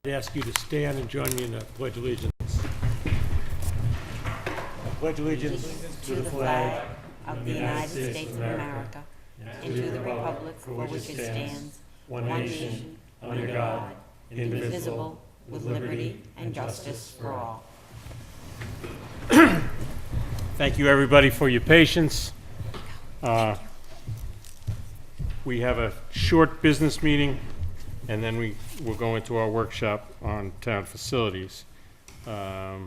I'd ask you to stand and join me in the Pledge of Allegiance. I pledge allegiance to the flag of the United States of America and to the republic for which it stands, one nation, under God, indivisible, with liberty and justice for all. Thank you, everybody, for your patience. We have a short business meeting, and then we will go into our workshop on town facilities. The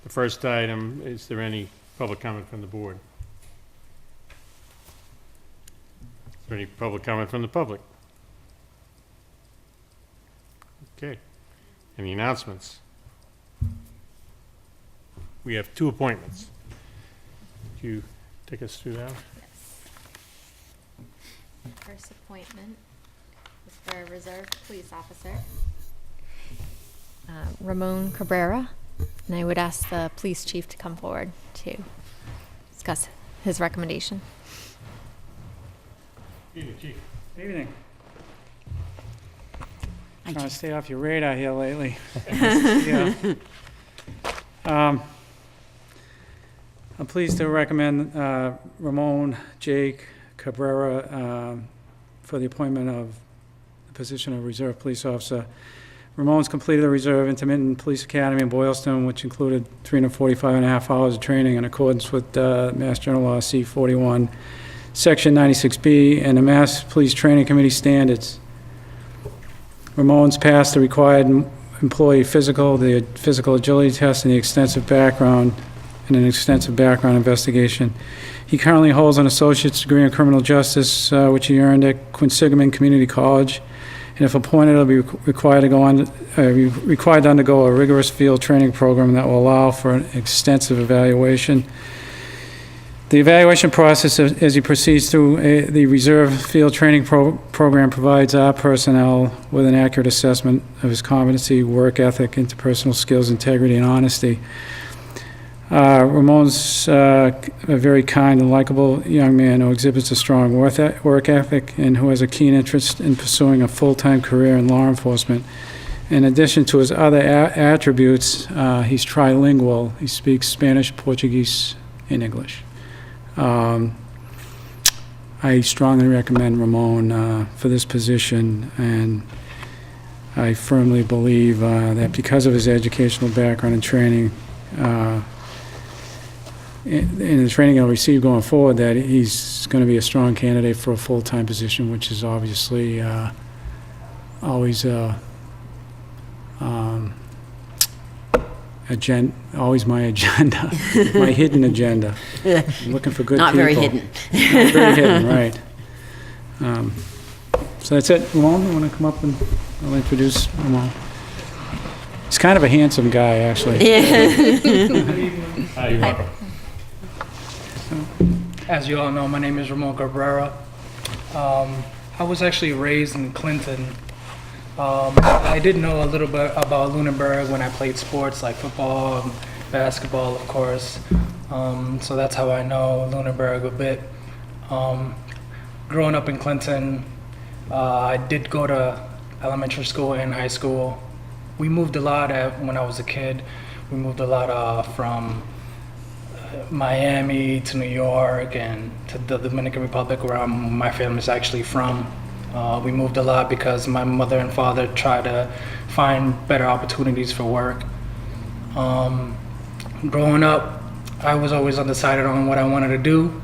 first item, is there any public comment from the board? Is there any public comment from the public? Okay. Any announcements? We have 2 appointments. Could you take us through that? First appointment is for a reserve police officer, Ramon Cabrera, and I would ask the police chief to come forward to discuss his recommendation. Evening, Chief. Evening. Trying to stay off your radar here lately. Yeah. I'm pleased to recommend Ramon Jake Cabrera for the appointment of the position of Reserve Police Officer. Ramon's completed the Reserve Intermittent Police Academy in Boylston, which included 345 and a half hours of training in accordance with Mass General Law C-41, Section 96B, and the Mass Police Training Committee standards. Ramon's passed the required employee physical, the physical agility test, and an extensive background investigation. He currently holds an associate's degree in criminal justice, which he earned at Quinsigamond Community College. And if appointed, he'll be required to undergo a rigorous field training program that will allow for an extensive evaluation. The evaluation process as he proceeds through the reserve field training program provides our personnel with an accurate assessment of his competency, work ethic, interpersonal skills, integrity, and honesty. Ramon's a very kind and likable young man who exhibits a strong work ethic and who has a keen interest in pursuing a full-time career in law enforcement. In addition to his other attributes, he's trilingual. He speaks Spanish, Portuguese, and English. I strongly recommend Ramon for this position, and I firmly believe that because of his educational background and training, in the training he'll receive going forward, that he's going to be a strong candidate for a full-time position, which is obviously always always my agenda, my hidden agenda. I'm looking for good Not people. very hidden. Not very hidden, right. So that's it. Ramon, you want to come up and I'll introduce Ramon. He's kind of a handsome guy, actually. Hi, you're welcome. As you all know, my name is Ramon Cabrera. I was actually raised in Clinton. I did know a little bit about Lunenburg when I played sports like football, basketball, of course. So that's how I know Lunenburg a bit. Growing up in Clinton, I did go to elementary school and high school. We moved a lot when I was a kid. We moved a lot from Miami to New York and to the Dominican Republic, where my family's actually from. We moved a lot because my mother and father tried to find better opportunities for work. Growing up, I was always undecided on what I wanted to do.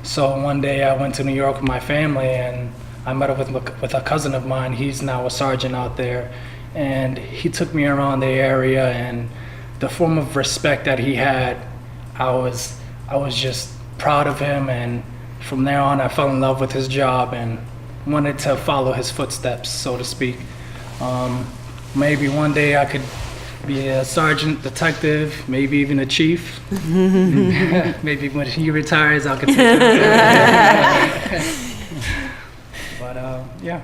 So one day I went to New York with my family and I met up with a cousin of mine. He's now a sergeant out there, and he took me around the area, and the form of respect that he had, I was just proud of him, and from there on I fell in love with his job and wanted to follow his footsteps, so to speak. Maybe one day I could be a sergeant, detective, maybe even a chief. Maybe when he retires I could take him. But yeah.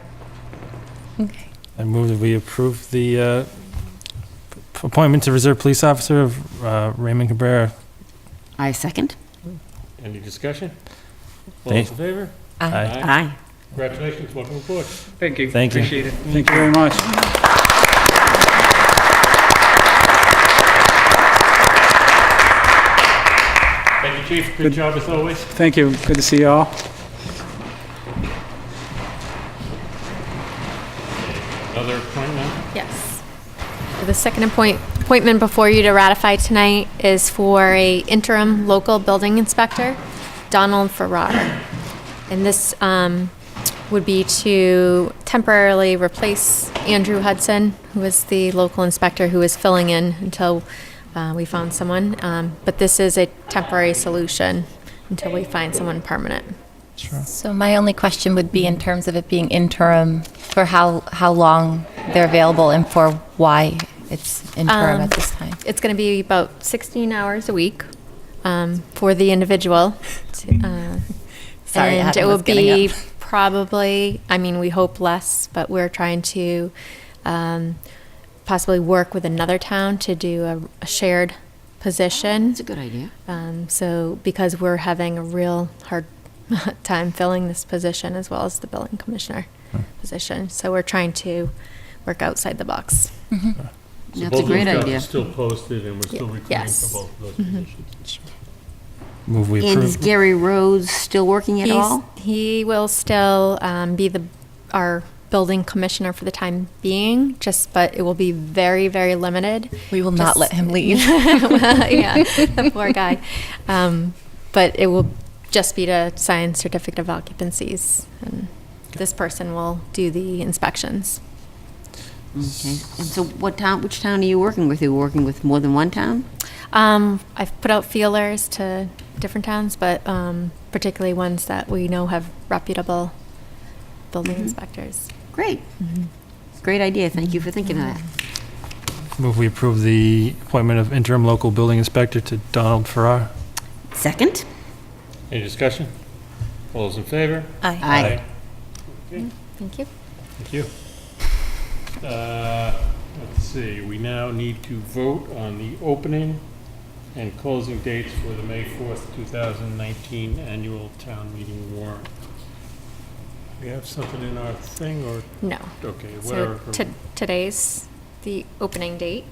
Okay. I move that we approve the appointment to Reserve Police Officer of Raymond Cabrera. I second. Any discussion? All those in favor? Aye. Aye. Congratulations, welcome aboard. Thank you. Thank you. Appreciate it. Thank you very much. Chief. Good job as always. Thank you. Good to see you all. Another appointment? Yes. The second appointment before you to ratify tonight is for a interim local building inspector, Donald Farrar. And this would be to temporarily replace Andrew Hudson, who was the local inspector who was filling in until we found someone. But this is a temporary solution until we find someone permanent. So my only question would be in terms of it being interim, for how long they're available and for why it's interim at this time. It's going to be about 16 hours a week for the individual. Sorry, and Adam it was will getting be probably, I mean, we hope less, but we're trying to possibly work with another town to do a shared position. That's a good idea. So because we're having a real hard time filling this position as well as the building commissioner position. So we're trying to work outside the box. So That's both a great those jobs idea. are still posted, and we're still recruiting Yes. for both of those positions. Move we And is approve. Gary Rose still working at all? He will still be our building commissioner for the time being, but it will be very, very limited. We will not Just- let him leave. Well, yeah, the poor guy. But it will just be to sign certificate of occupancies, and this person will do the inspections. Okay. And so which town are you working with? Are you working with more than one town? I've put out feelers to different towns, but particularly ones that we know have reputable building inspectors. Great. Great idea. Thank you for thinking of that. Move we approve the appointment of interim local building inspector to Donald Farrar. Second? Any discussion? All those in favor? Aye. Aye. Okay, Thank you. thank you. Let's see, we now need to vote on the opening and closing dates for the May 4th, 2019 annual town meeting warrant. We have something in our thing, or, No. okay, what So are, today's the opening date.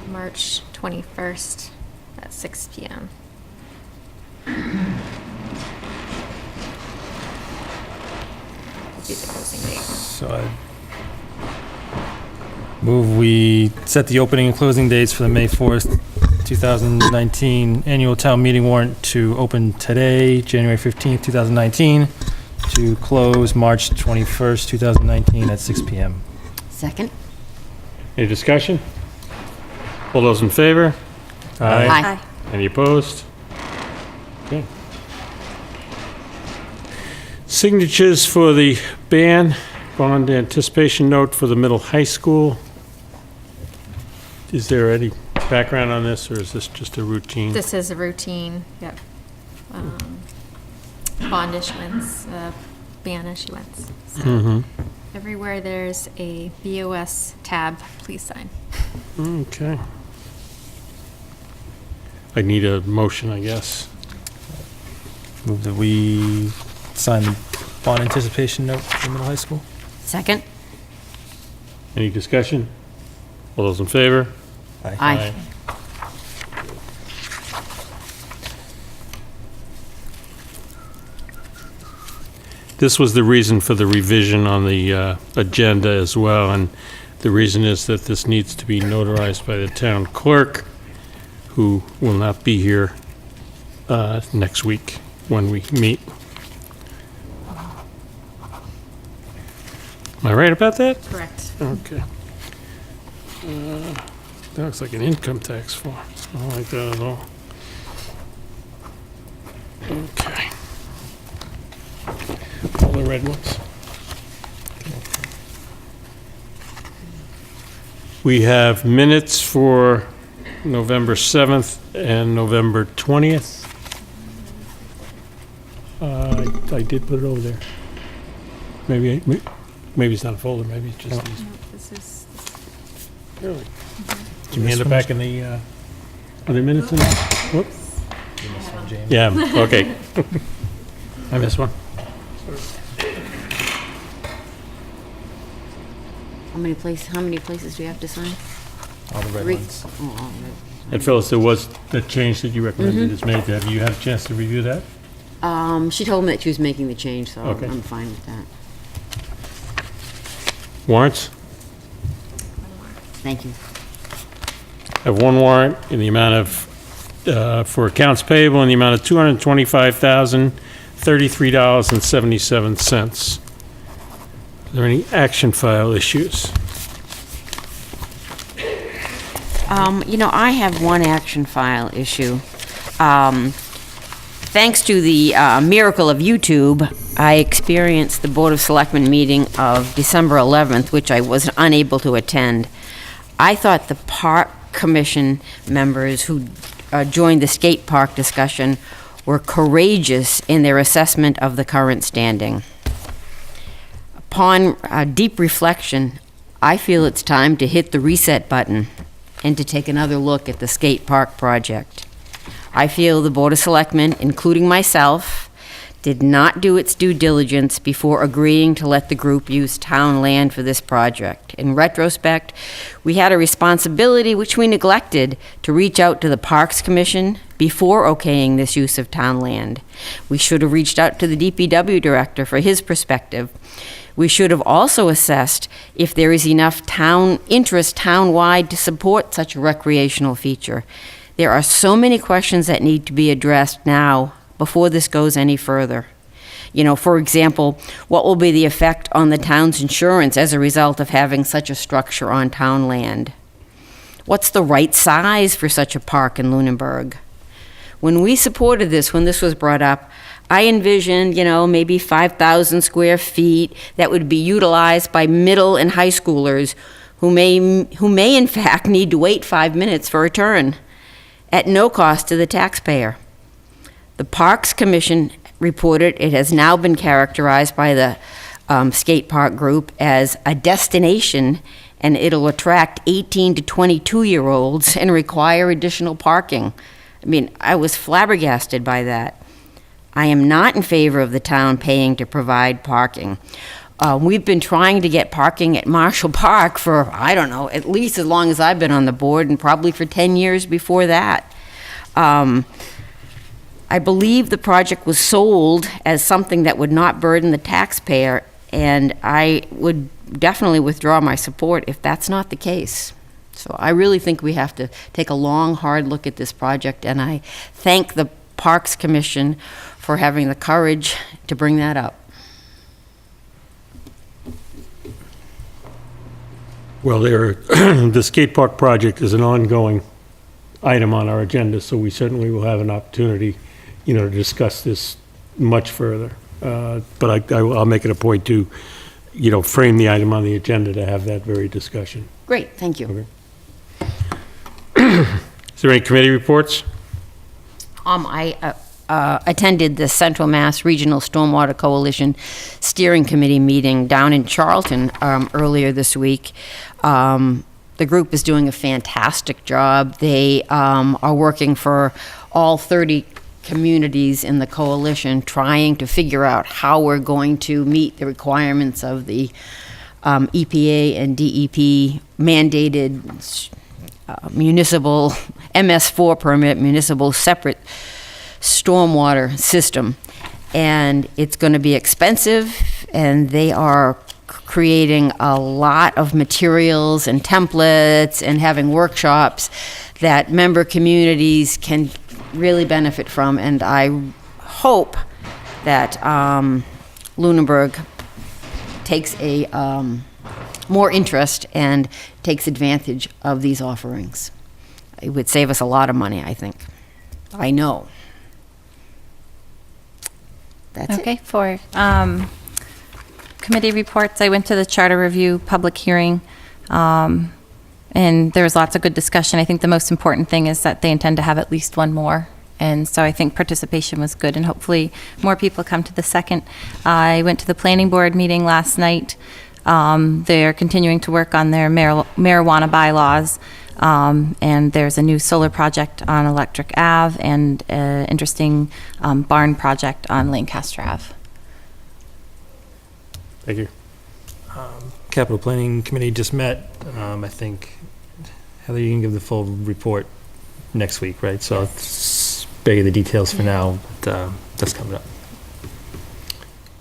March 21st at 6 p.m. Would be the closing date. So I move we set the opening and closing dates for the May 4th, 2019 annual town meeting warrant to open today, January 15th, 2019, to close March 21st, 2019 at 6 p.m. Second? any discussion? All those in favor? Aye. Any opposed? Okay. Signatures for the bond anticipation note for the middle high school. Is there any background on this, or is this just a routine? This is a routine, yep. Bond issuance, ban issuance. So Mhm. everywhere there's a BOS tab, please sign. Okay. I need a motion, I guess. Move that we sign the bond anticipation note for middle high school. Second? Any discussion? All those in favor? Aye. This was the reason for the revision on the agenda as well, and the reason is that this needs to be notarized by the town clerk, who will not be here next week when we meet. Am I right about that? Correct. Okay. That looks like an income tax form. I don't like that at all. Okay. All the red ones. We have minutes for November 7th and November 20th. I did put it over there. Maybe it's not a folder, maybe it's just these. This is, Really? Did you hand it back in the, are there minutes in there? Whoop. Yeah, okay. I missed one. How many places do you have to sign? All the red Three. ones. Oh, all right. And Phyllis, there was the change that you recommended Mm-hmm. is made. Have you had a chance to review that? She told me that she was making the change, so Okay. I'm fine with that. Warrants? Thank you. I have one warrant in the amount of, for accounts payable in the amount of $225,033.77. Are there any action file issues? I have one action file issue. Thanks to the miracle of YouTube, I experienced the Board of Selectmen meeting of December 11th, which I was unable to attend. I thought the Park Commission members who joined the skate park discussion were courageous in their assessment of the current standing. Upon deep reflection, I feel it's time to hit the reset button and to take another look at the skate park project. I feel the Board of Selectmen, including myself, did not do its due diligence before agreeing to let the group use town land for this project. In retrospect, we had a responsibility which we neglected to reach out to the Parks Commission before okaying this use of town land. We should have reached out to the DPW director for his perspective. We should have also assessed if there is enough town interest town-wide to support such a recreational feature. There are so many questions that need to be addressed now before this goes any further. For example, what will be the effect on the town's insurance as a result of having such a structure on town land? What's the right size for such a park in Lunenburg? When we supported this, when this was brought up, I envisioned, maybe 5,000 square feet that would be utilized by middle and high schoolers who may in fact need to wait 5 minutes for a turn at no cost to the taxpayer. The Parks Commission reported it has now been characterized by the skate park group as a destination, and it'll attract 18 to 22-year-olds and require additional parking. I was flabbergasted by that. I am not in favor of the town paying to provide parking. We've been trying to get parking at Marshall Park for, I don't know, at least as long as I've been on the board, and probably for 10 years before that. I believe the project was sold as something that would not burden the taxpayer, and I would definitely withdraw my support if that's not the case. So I really think we have to take a long, hard look at this project, and I thank the Parks Commission for having the courage to bring that up. Well, the skate park project is an ongoing item on our agenda, so we certainly will have an opportunity, to discuss this much further. But I'll make it a point to, frame the item on the agenda to have that very discussion. Great, thank you. Okay. Is there any committee reports? I attended the Central Mass Regional Stormwater Coalition Steering Committee meeting down in Charlton earlier this week. The group is doing a fantastic job. They are working for all 30 communities in the coalition, trying to figure out how we're going to meet the requirements of the EPA and DEP mandated municipal MS4 permit, municipal separate stormwater system. And it's going to be expensive, and they are creating a lot of materials and templates and having workshops that member communities can really benefit from. And I hope that Lunenburg takes a more interest and takes advantage of these offerings. It would save us a lot of money, I think. I know. That's it. Okay, for committee reports, I went to the charter review public hearing, and there was lots of good discussion. I think the most important thing is that they intend to have at least one more. And so I think participation was good, and hopefully more people come to the second. I went to the planning board meeting last night. They're continuing to work on their marijuana bylaws, and there's a new solar project on Electric Ave and an interesting barn project on Lancaster Ave. Thank you. Capital Planning Committee just met. I think, Heather, you can give the full report next week, right? So it's spare you the details for now, but that's coming up.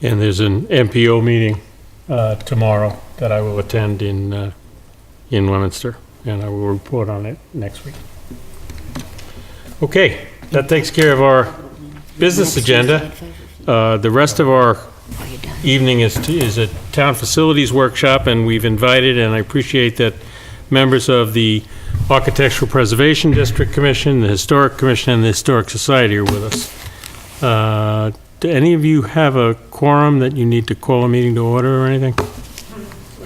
And there's an MPO meeting tomorrow that I will attend in Leominster, and I will report on it next week. Okay, that takes care of our business agenda. The rest of our evening is a town facilities workshop, and we've invited, and I appreciate that members of the Architectural Preservation District Commission, the Historic Commission, and the Historic Society are with us. Do any of you have a quorum that you need to call a meeting to order or anything?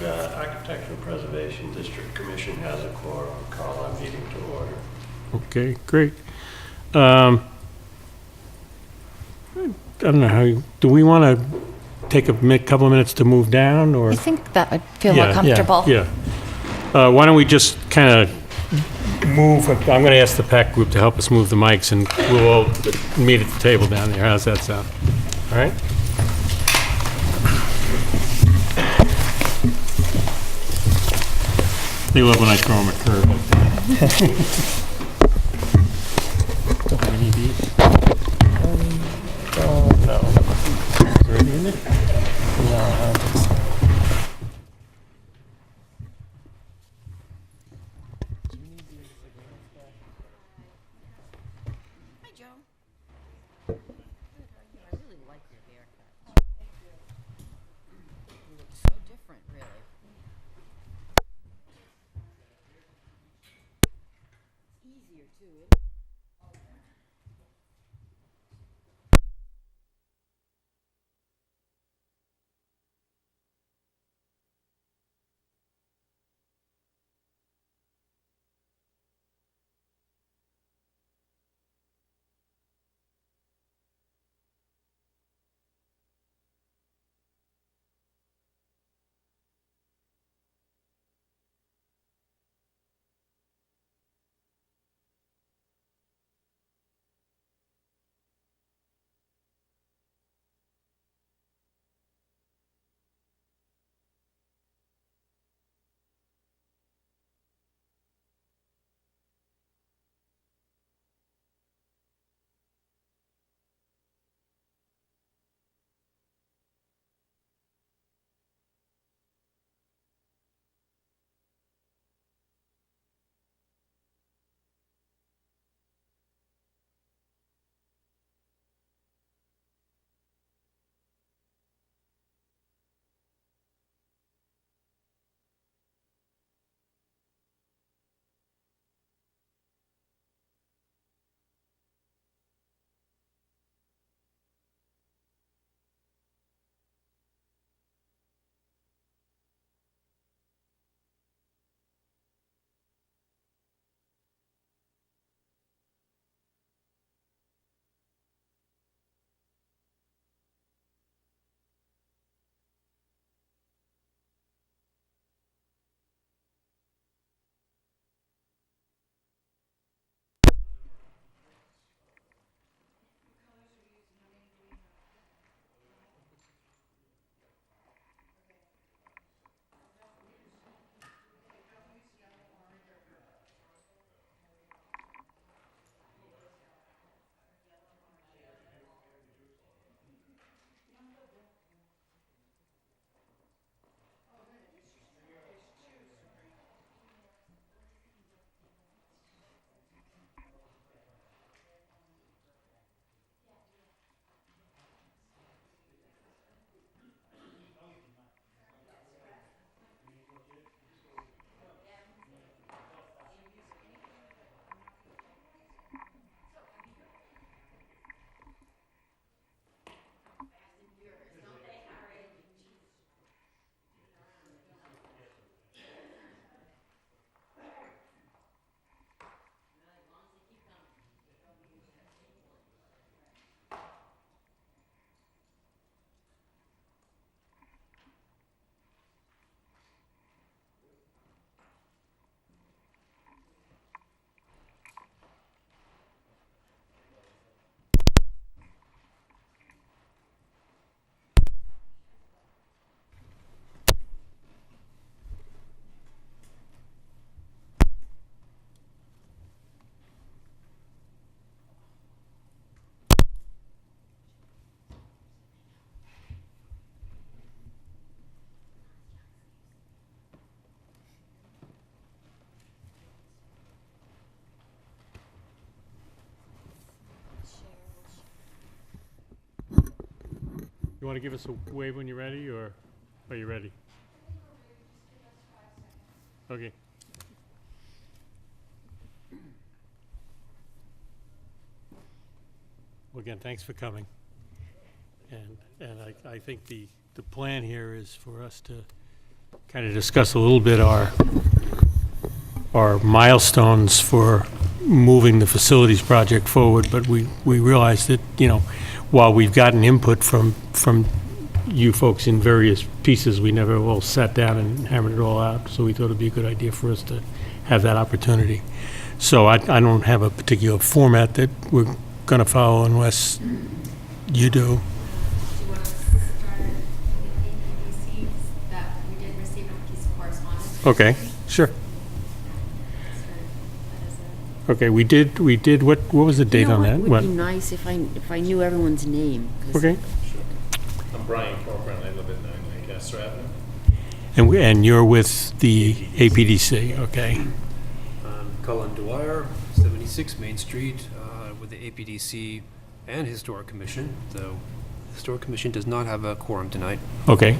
Architectural Preservation District Commission has a quorum, call our meeting to order. Okay, great. I don't know, do we want to take a couple of minutes to move down, or? I think that would feel more Yeah, comfortable. Yeah. Why don't we just kind of move, I'm going to ask the PAC group to help us move the mics, and we'll all meet at the table down there. How's that sound? All right? They love when I throw them a curve like that. No. Is there any in there? No, I don't think so. You want to give us a wave when you're ready, or are you ready? Okay. Well, again, thanks for coming. And I think the plan here is for us to kind of discuss a little bit our milestones for moving the facilities project forward, but we realize that, you know, while we've gotten input from you folks in various pieces, we never all sat down and hammered it all out, so we thought it'd be a good idea for us to have that opportunity. So I don't have a particular format that we're gonna follow unless you do. Do you want to start with the APDCs that we did receive a piece of correspondence? Okay, sure. Okay, we did, what was the date on that? It would What? be nice if I knew everyone's name. 'Cause Okay, I'm Brian Corcoran, I live at 9 Lancaster Avenue. and you're with the APDC, okay? I'm Cullen Dwyer, 76 Main Street, with the APDC and Historic Commission, though Historic Commission does not have a quorum tonight. Okay,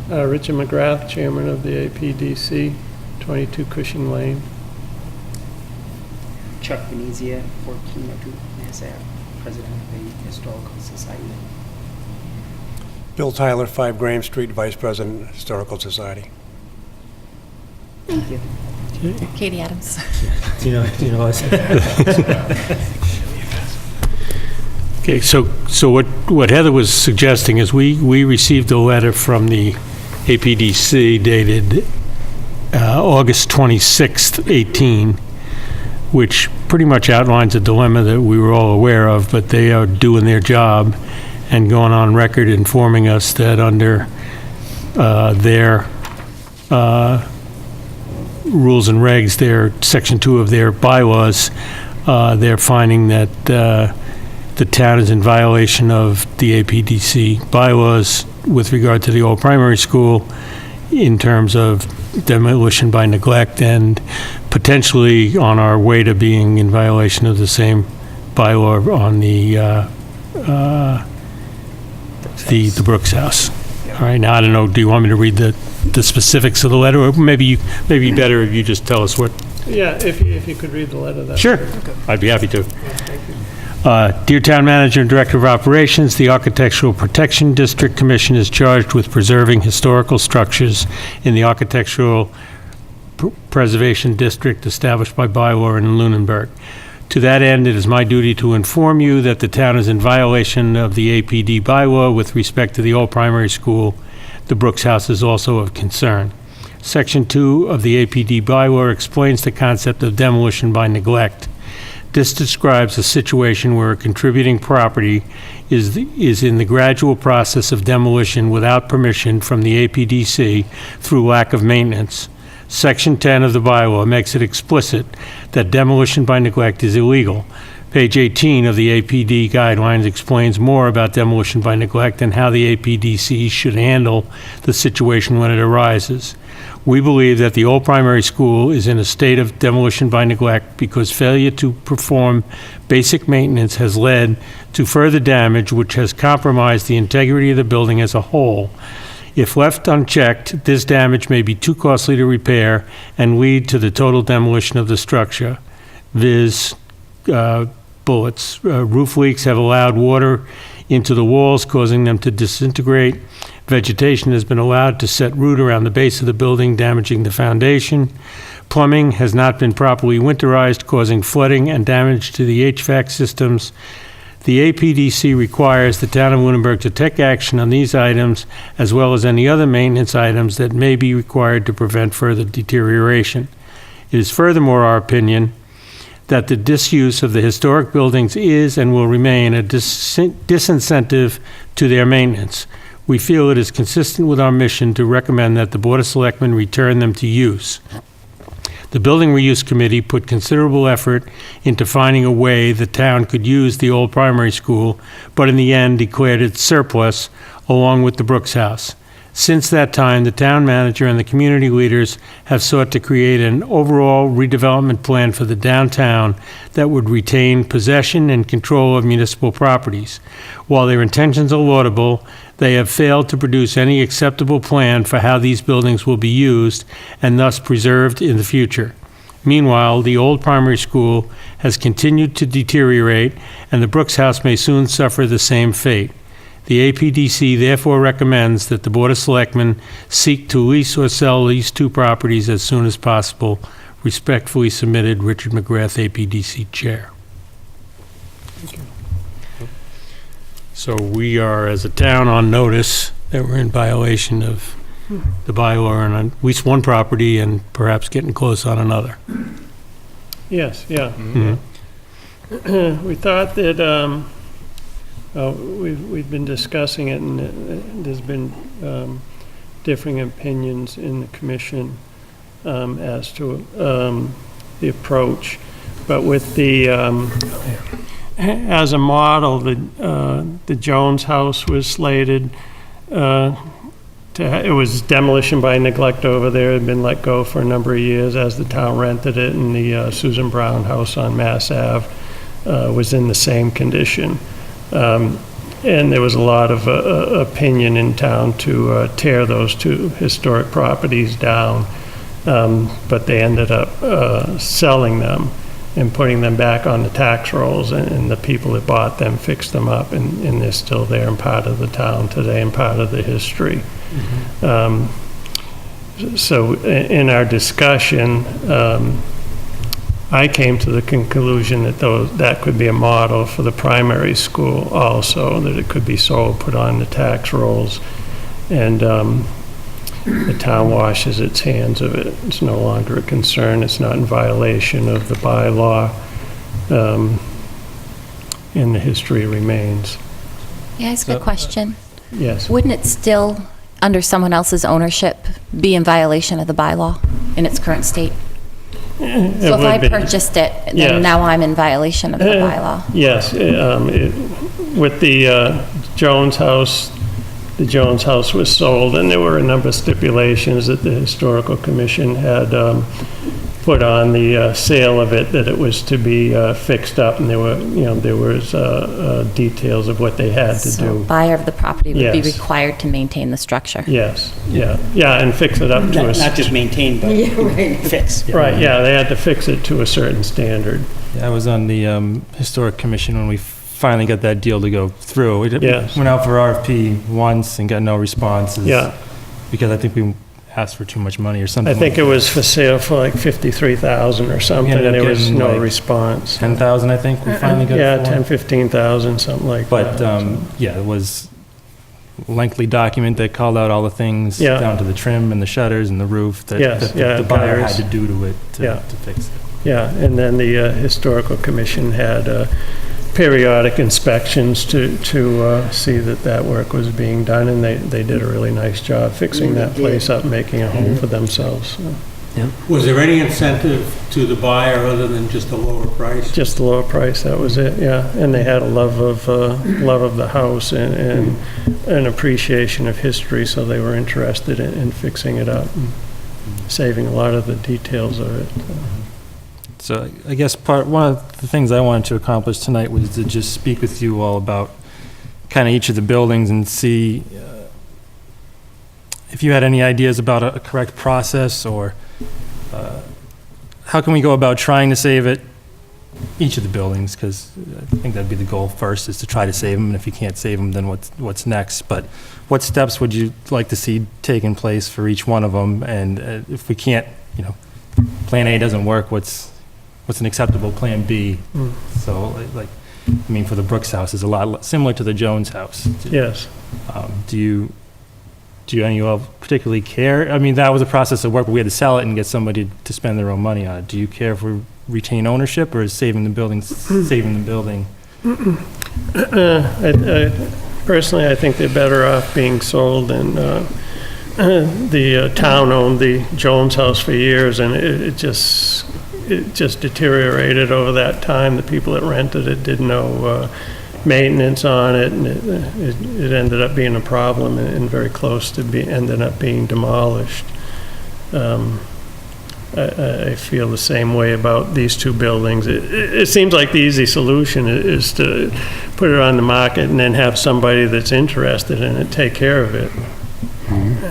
Richard McGrath, Chairman of the APDC, 22 Cushing Lane. Chuck Venezia, 1402 Mass Ave, President of the Historical Society. Bill Tyler, 5 Graham Street, Vice President, Historical Society. Thank you. Katie Adams. Do you know us? okay, so what Heather was suggesting is we received a letter from the APDC dated August 26th, 18, which pretty much outlines a dilemma that we were all aware of, but they are doing their job and going on record informing us that under their rules and regs, their Section 2 of their bylaws, they're finding that the town is in violation of the APDC bylaws with regard to the old primary school in terms of demolition by neglect, and potentially on our way to being in violation of the same bylaw on the Brooks House. All right, now I don't know, do you want me to read the specifics of the letter, or maybe better if you just tell us what? Yeah, if you could read the letter, that. Sure, I'd be happy to. Dear Town Manager and Director of Operations, the Architectural Protection District Commission is charged with preserving historical structures in the Architectural Preservation District established by bylaw in Lunenburg. To that end, it is my duty to inform you that the town is in violation of the APD bylaw with respect to the old primary school. The Brooks House is also of concern. Section 2 of the APD bylaw explains the concept of demolition by neglect. This describes a situation where a contributing property is in the gradual process of demolition without permission from the APDC through lack of maintenance. Section 10 of the bylaw makes it explicit that demolition by neglect is illegal. Page 18 of the APD guidelines explains more about demolition by neglect and how the APDC should handle the situation when it arises. We believe that the old primary school is in a state of demolition by neglect because failure to perform basic maintenance has led to further damage which has compromised the integrity of the building as a whole. If left unchecked, this damage may be too costly to repair and lead to the total demolition of the structure, viz. Bullets. Roof leaks have allowed water into the walls, causing them to disintegrate. Vegetation has been allowed to set root around the base of the building, damaging the foundation. Plumbing has not been properly winterized, causing flooding and damage to the HVAC systems. The APDC requires the town of Lunenburg to take action on these items, as well as any other maintenance items that may be required to prevent further deterioration. It is furthermore our opinion that the disuse of the historic buildings is and will remain a disincentive to their maintenance. We feel it is consistent with our mission to recommend that the Board of Selectmen return them to use. The Building Reuse Committee put considerable effort into finding a way the town could use the old primary school, but in the end declared it surplus along with the Brooks House. Since that time, the town manager and the community leaders have sought to create an overall redevelopment plan for the downtown that would retain possession and control of municipal properties. While their intentions are laudable, they have failed to produce any acceptable plan for how these buildings will be used and thus preserved in the future. Meanwhile, the old primary school has continued to deteriorate, and the Brooks House may soon suffer the same fate. The APDC therefore recommends that the Board of Selectmen seek to lease or sell these two properties as soon as possible. Respectfully submitted, Richard McGrath, APDC Chair. So we are, as a town, on notice that we're in violation of the bylaw on at least one property and perhaps getting close on another. Yes, yeah. Mhm. We thought that, we've been discussing it, and there's been differing opinions in the commission as to the approach. But with the, as a model, the Jones House was slated it was demolition by neglect over there. It had been let go for a number of years as the town rented it, and the Susan Brown House on Mass Ave was in the same condition. And there was a lot of opinion in town to tear those two historic properties down, but they ended up selling them and putting them back on the tax rolls, and the people that bought them fixed them up, and they're still there and part of the town today and part of the history. So in our discussion, I came to the conclusion that that could be a model for the primary school also, that it could be sold, put on the tax rolls, and the town washes its hands of it. It's no longer a concern. It's not in violation of the bylaw, and the history remains. May I ask a question? Yes. Wouldn't it still, under someone else's ownership, be in violation of the bylaw in its current state? So if I purchased it, then Yes. now I'm in violation of the bylaw? Yes. With the Jones House, the Jones House was sold, and there were a number of stipulations that the Historical Commission had put on the sale of it, that it was to be fixed up, and there was details of what they had to So do. buyer of the property would be Yes. required to maintain the structure? Yes, yeah, and fix it up to a... Not just maintain, but fix. Right, yeah, they had to fix it to a certain standard. Yeah, I was on the Historic Commission when we finally got that deal to go through. We Yes. went out for RFP once and got no responses. Yeah. Because I think we asked for too much money or something. I think it was for sale for like $53,000 or something, ended and up there was getting, no like, response. 10,000, I think, we finally got Yeah, it for. 10, 15,000, something like But, that. yeah, it was a lengthy document that called out all the things, Yeah. down to the trim and the shutters and the roof that Yes, that yeah, the buyer gutters. had to do to it Yeah. to fix it. Yeah, and then the Historical Commission had periodic inspections to see that work was being done, and they did a really nice job fixing that place up, making a home for themselves. So, Was there any incentive to the buyer other than just a lower price? just the lower price, that was it, yeah. And they had a love of the house and an appreciation of history, so they were interested in fixing it up and saving a lot of the details of it. So I guess one of the things I wanted to accomplish tonight was to just speak with you all about kind of each of the buildings and see if you had any ideas about a correct process, or how can we go about trying to save each of the buildings, because I think that'd be the goal first, is to try to save them, and if you can't save them, then what's next? But what steps would you like to see taking place for each one of them? And if we can't, Plan A doesn't work, what's an acceptable Plan B? So, for the Brooks House is a lot similar to the Jones House. Yes. Do any of you all particularly care? I mean, that was a process of work, but we had to sell it and get somebody to spend their own money on it. Do you care if we retain ownership, or is saving the building? Personally, I think they're better off being sold, and the town owned the Jones House for years, and it just deteriorated over that time. The people that rented it didn't know maintenance on it, and it ended up being a problem and very close to ended up being demolished. I feel the same way about these two buildings. It seems like the easy solution is to put it on the market and then have somebody that's interested in it take care of it.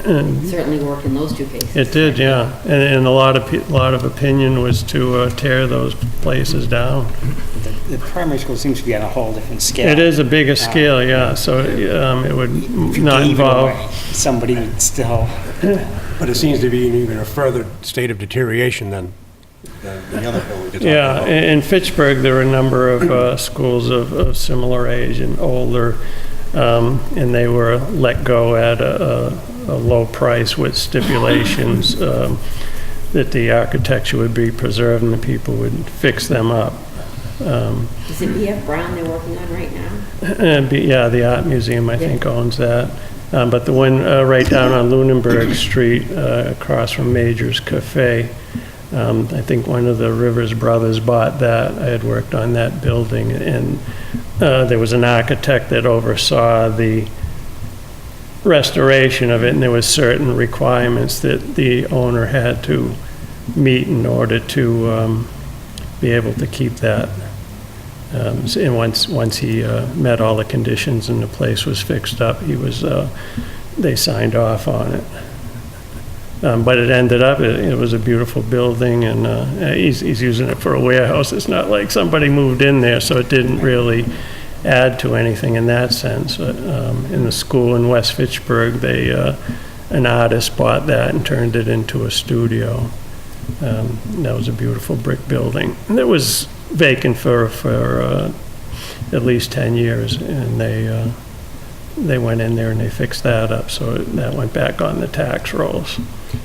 And Certainly worked in those two cases. it did, yeah. And a lot of opinion was to tear those places down. The primary school seems to be on a whole different scale. It is a bigger scale, yeah, so it would If you not gave it involve. away, somebody would still. But it seems to be in even a further state of deterioration than the other building. you're talking Yeah, about. in Fitchburg, there are a number of schools of similar age and older, and they were let go at a low price with stipulations that the architecture would be preserved and the people would fix them up. Is it B.F. Brown they're working on right now? Yeah, the Art Museum, I think, owns that. But the one right down on Lunenburg Street, across from Major's Cafe, I think one of the Rivers brothers bought that. I had worked on that building, and there was an architect that oversaw the restoration of it, and there was certain requirements that the owner had to meet in order to be able to keep that. And once he met all the conditions and the place was fixed up, they signed off on it. But it ended up, it was a beautiful building, and he's using it for a warehouse. It's not like somebody moved in there, so it didn't really add to anything in that sense. In the school in West Fitchburg, an artist bought that and turned it into a studio. That was a beautiful brick building. And it was vacant for at least 10 years, and they went in there and they fixed that up, so that went back on the tax rolls.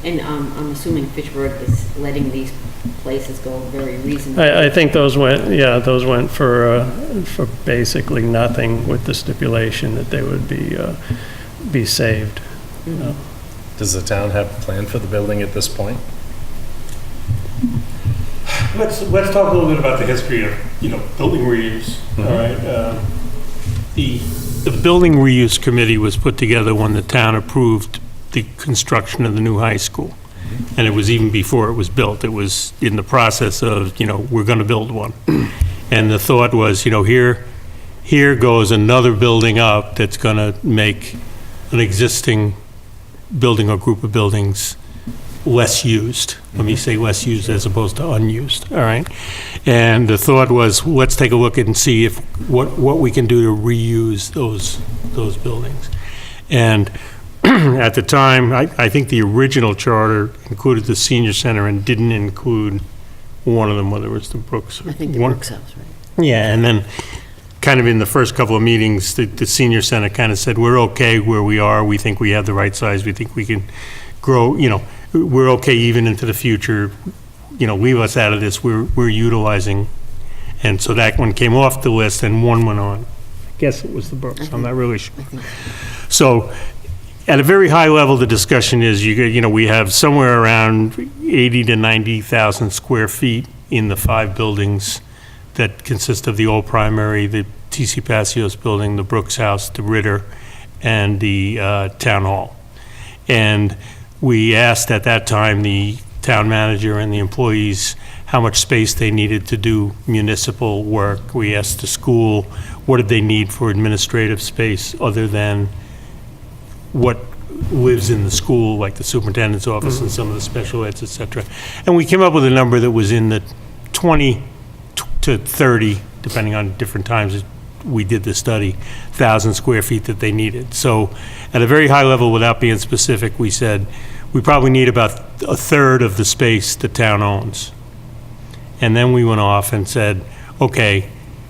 And I'm assuming Fitchburg is letting these places go very reasonably. I think those went for basically nothing, with the stipulation that they would be saved. Does the town have a plan for the building at this point? Let's talk a little bit about the history of, building reuse, all right? The building reuse committee was put together when the town approved the construction of the new high school. And it was even before it was built. It was in the process of, we're gonna build one. And the thought was, here goes another building up that's gonna make an existing building or group of buildings less used. Let me say less used as opposed to unused, all right? And the thought was, let's take a look and see if what we can do to reuse those buildings. And at the time, I think the original charter included the senior center and didn't include one of them, whether it was the Brooks. I think the Brooks House, right? Yeah, and then kind of in the first couple of meetings, the senior center kind of said, we're okay where we are. We think we have the right size. We think we can grow, we're okay even into the future. Leave us out of this. We're utilizing. And so that one came off the list and one went on. I guess it was the Brooks. I'm not really sure. So at a very high level, the discussion is, we have somewhere around 80 to 90,000 square feet in the 5 buildings that consist of the old primary, the T.C. Passios building, the Brooks House, the Ritter, and the Town Hall. And we asked at that time the town manager and the employees how much space they needed to do municipal work. We asked the school, what did they need for administrative space other than what lives in the school, like the superintendent's office and some of the special eds, et cetera. And we came up with a number that was in the 20 to 30, depending on different times we did the study, 1,000 square feet that they needed. So at a very high level, without being specific, we said we probably need about a third of the space the town owns. And then we went off and said, okay,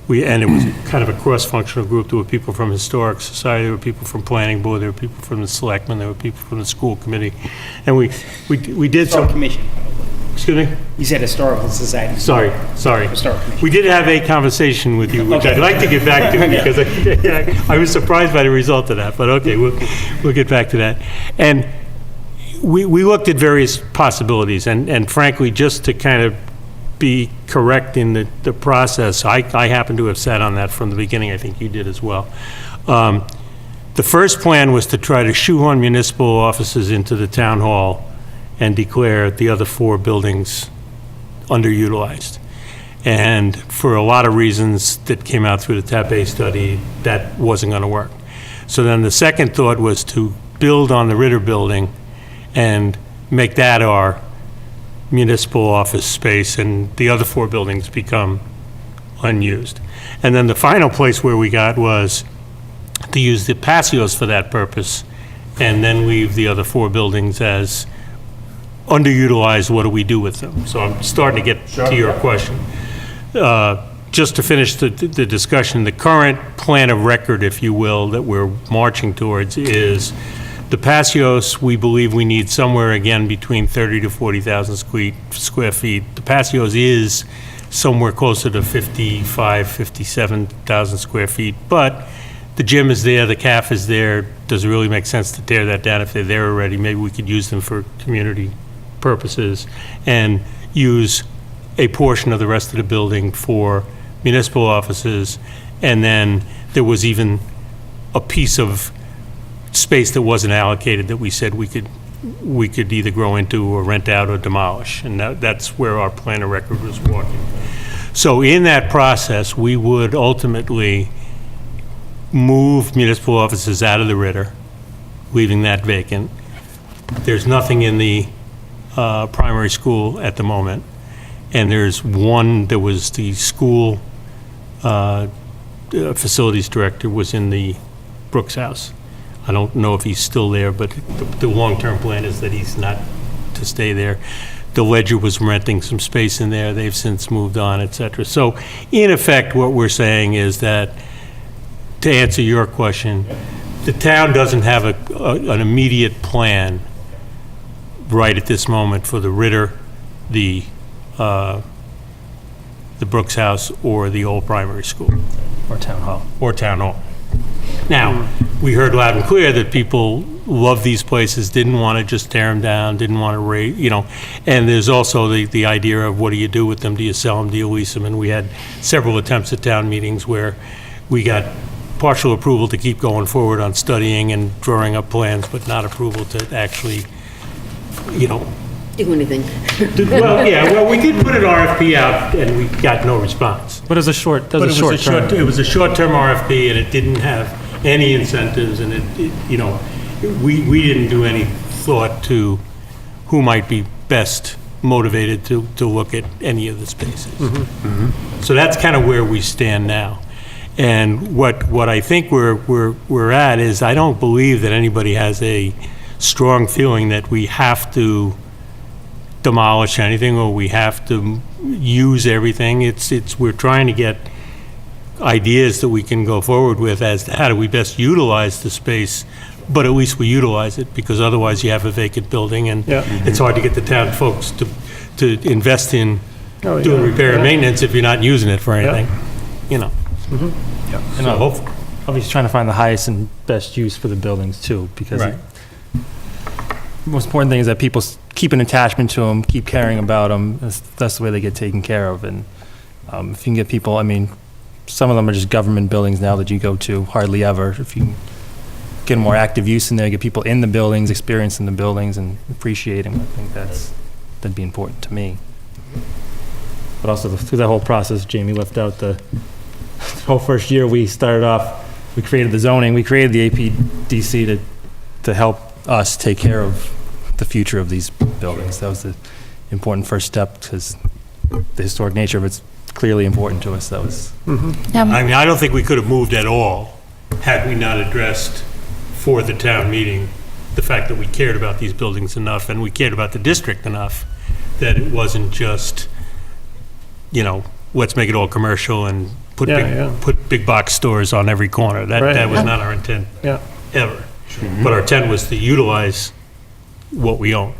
and it was kind of a cross-functional group. There were people from Historic Society, there were people from Planning Board, there were people from the Selectmen, there were people from the school committee. And we did some... Commission. Excuse me? You said Historical Society. Sorry. Historical Commission. We did have a conversation with you, which I'd like to get back to, because I was surprised by the result of that, but okay, we'll get back to that. And we looked at various possibilities, and frankly, just to kind of be correct in the process. I happen to have sat on that from the beginning. I think you did as well. The first plan was to try to shoehorn municipal offices into the town hall and declare the other 4 buildings underutilized. And for a lot of reasons that came out through the TAP-A study, that wasn't going to work. So then the second thought was to build on the Ritter building and make that our municipal office space, and the other 4 buildings become unused. And then the final place where we got was to use the patios for that purpose, and then leave the other 4 buildings as underutilized. What do we do with them? So I'm starting to get to your question. Just to finish the discussion, the current plan of record, if you will, that we're marching towards is the patios. We believe we need somewhere, again, between 30 to 40,000 square feet. The patios is somewhere closer to 55, 57,000 square feet, but the gym is there, the CAF is there. Does it really make sense to tear that down if they're there already? Maybe we could use them for community purposes and use a portion of the rest of the building for municipal offices. And then there was even a piece of space that wasn't allocated that we said we could either grow into or rent out or demolish. And that's where our plan of record was walking. So in that process, we would ultimately move municipal offices out of the Ritter, leaving that vacant. There's nothing in the primary school at the moment. And there's one, there was the school facilities director was in the Brooks house. I don't know if he's still there, but the long-term plan is that he's not to stay there. The Ledger was renting some space in there. They've since moved on, et cetera. So in effect, what we're saying is that, to answer your question, the town doesn't have an immediate plan right at this moment for the Ritter, the Brooks house, or the old primary school. Or town hall. Or town hall. Now, we heard loud and clear that people love these places, didn't want to just tear them down, didn't want to raise, and there's also the idea of what do you do with them? Do you sell them? Do you lease them? And we had several attempts at town meetings where we got partial approval to keep going forward on studying and drawing up plans, but not approval to actually, Do anything. Well, we did put an RFP out and we got no response. But it was a short term. It was a short-term RFP and it didn't have any incentives, and we didn't do any thought to who might be best motivated to look at any of the spaces. So that's kind of where we stand now. And what I think we're at is, I don't believe that anybody has a strong feeling that we have to demolish anything or we have to use everything. We're trying to get ideas that we can go forward with as to how do we best utilize the space, but at least we utilize it, because otherwise you have a vacant building and it's hard to get the town folks to invest in doing repair and maintenance if you're not using it for anything, And hopefully. obviously trying to find the highest and best use for the buildings too, because Right. the most important thing is that people keep an attachment to them, keep caring about them. That's the way they get taken care of. And if you can get people, some of them are just government buildings now that you go to hardly ever. If you get more active use in there, get people in the buildings, experiencing the buildings and appreciating them, I think that'd be important to me. But also through that whole process, Jamie left out the whole first year we started off, we created the zoning, we created the APDC to help us take care of the future of these buildings. That was the important first step, because the historic nature of it's clearly important to us. That was. I don't think we could have moved at all had we not addressed for the town meeting the fact that we cared about these buildings enough and we cared about the district enough that it wasn't just, let's make it all commercial and put big box stores on every corner. That was not our intent ever. But our intent was to utilize what we own.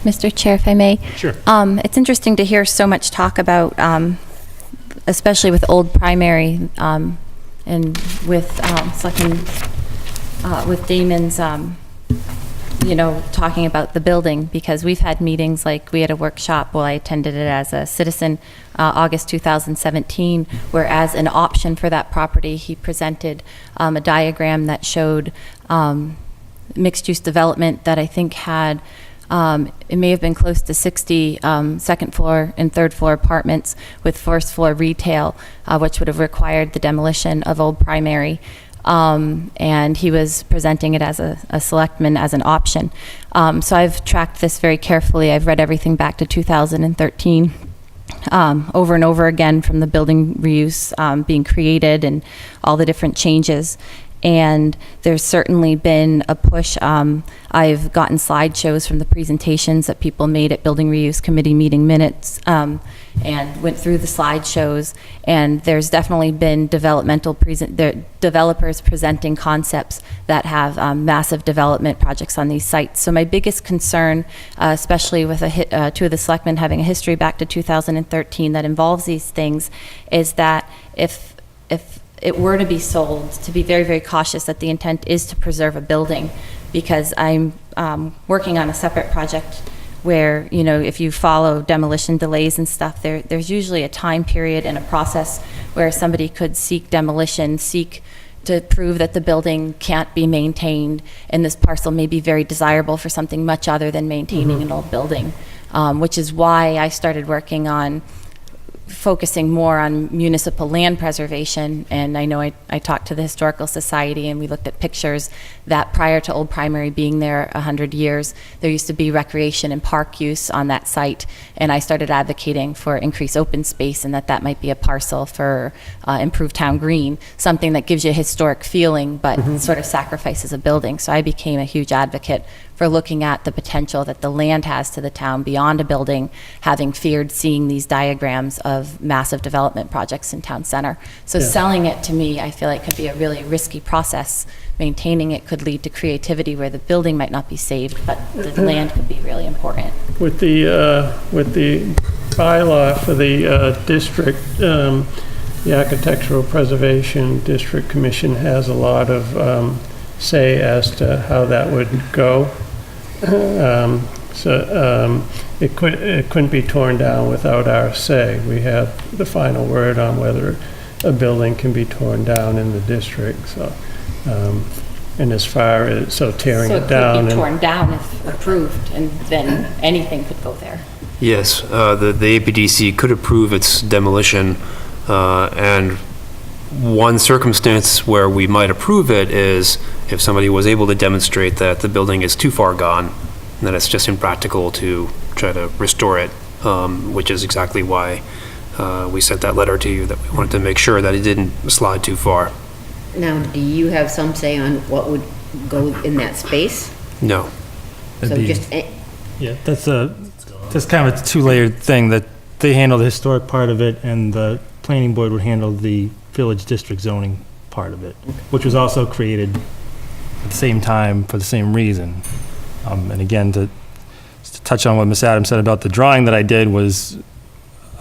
Mr. Chair, if I may. Sure. It's interesting to hear so much talk about, especially with old primary, and with Selectman, with Damon's talking about the building, because we've had meetings, like we had a workshop, well, I attended it as a citizen, August 2017, where as an option for that property, he presented a diagram that showed mixed-use development that I think had, it may have been close to 60 second floor and third floor apartments with first floor retail, which would have required the demolition of Old Primary. And he was presenting it as a selectman as an option. So I've tracked this very carefully. I've read everything back to 2013. Over and over again, from the building reuse being created and all the different changes. And there's certainly been a push. I've gotten slideshows from the presentations that people made at Building Reuse Committee meeting minutes, and went through the slideshows. And there's definitely been developers presenting concepts that have massive development projects on these sites. So my biggest concern, especially with two of the selectmen having a history back to 2013 that involves these things, is that if it were to be sold, to be very, very cautious that the intent is to preserve a building, because I'm working on a separate project where, if you follow demolition delays and stuff, there's usually a time period and a process where somebody could seek demolition, seek to prove that the building can't be maintained, and this parcel may be very desirable for something much other than maintaining an old building, which is why I started working on focusing more on municipal land preservation. And I know I talked to the Historical Society, and we looked at pictures that prior to Old Primary being there 100 years, there used to be recreation and park use on that site. And I started advocating for increased open space, and that might be a parcel for improved town green, something that gives you a historic feeling, but sort of sacrifices a building. So I became a huge advocate for looking at the potential that the land has to the town beyond a building, having feared seeing these diagrams of massive development projects in town center. So selling it, to me, I feel like could be a really risky process. Maintaining it could lead to creativity where the building might not be saved, but the land could be really important. With the bylaw for the district, the Architectural Preservation District Commission has a lot of say as to how that would go. It couldn't be torn down without our say. We have the final word on whether a building can be torn down in the district. So, and as far as tearing it down, so it could be torn down if approved, and then anything could go there. Yes, the APDC could approve its demolition, and one circumstance where we might approve it is if somebody was able to demonstrate that the building is too far gone, and that it's just impractical to try to restore it, which is exactly why we sent that letter to you, that we wanted to make sure that it didn't slide too far. Now, do you have some say on what would go in that space? No. So just, Yeah, that's kind of a two-layered thing, that they handle the historic part of it, and the planning board would handle the village district zoning part of it, which was also created at the same time for the same reason. And again, to touch on what Ms. Adams said about the drawing that I did, was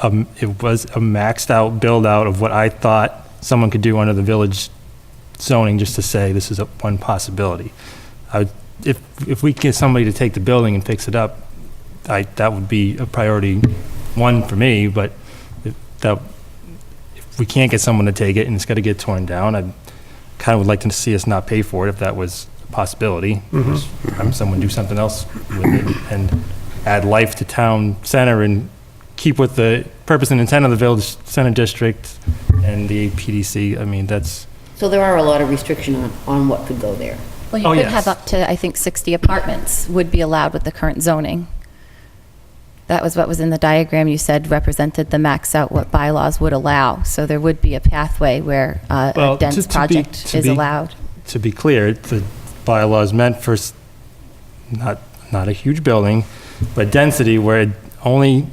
it was a maxed out build out of what I thought someone could do under the village zoning, just to say this is one possibility. If we get somebody to take the building and fix it up, that would be a priority one for me. But if we can't get someone to take it and it's got to get torn down, I kind of would like to see us not pay for it if that was a possibility. Just have someone do something else with it and add life to town center and keep with the purpose and intent of the village center district and the PDC. I mean, that's... so there are a lot of restriction on what could go there. Well, you could have up to, I think, 60 apartments would be allowed with the current zoning. That was what was in the diagram you said represented the max out what bylaws would allow. So there would be a pathway where a dense project is allowed. To be clear, the bylaw is meant for not a huge building, but density where it only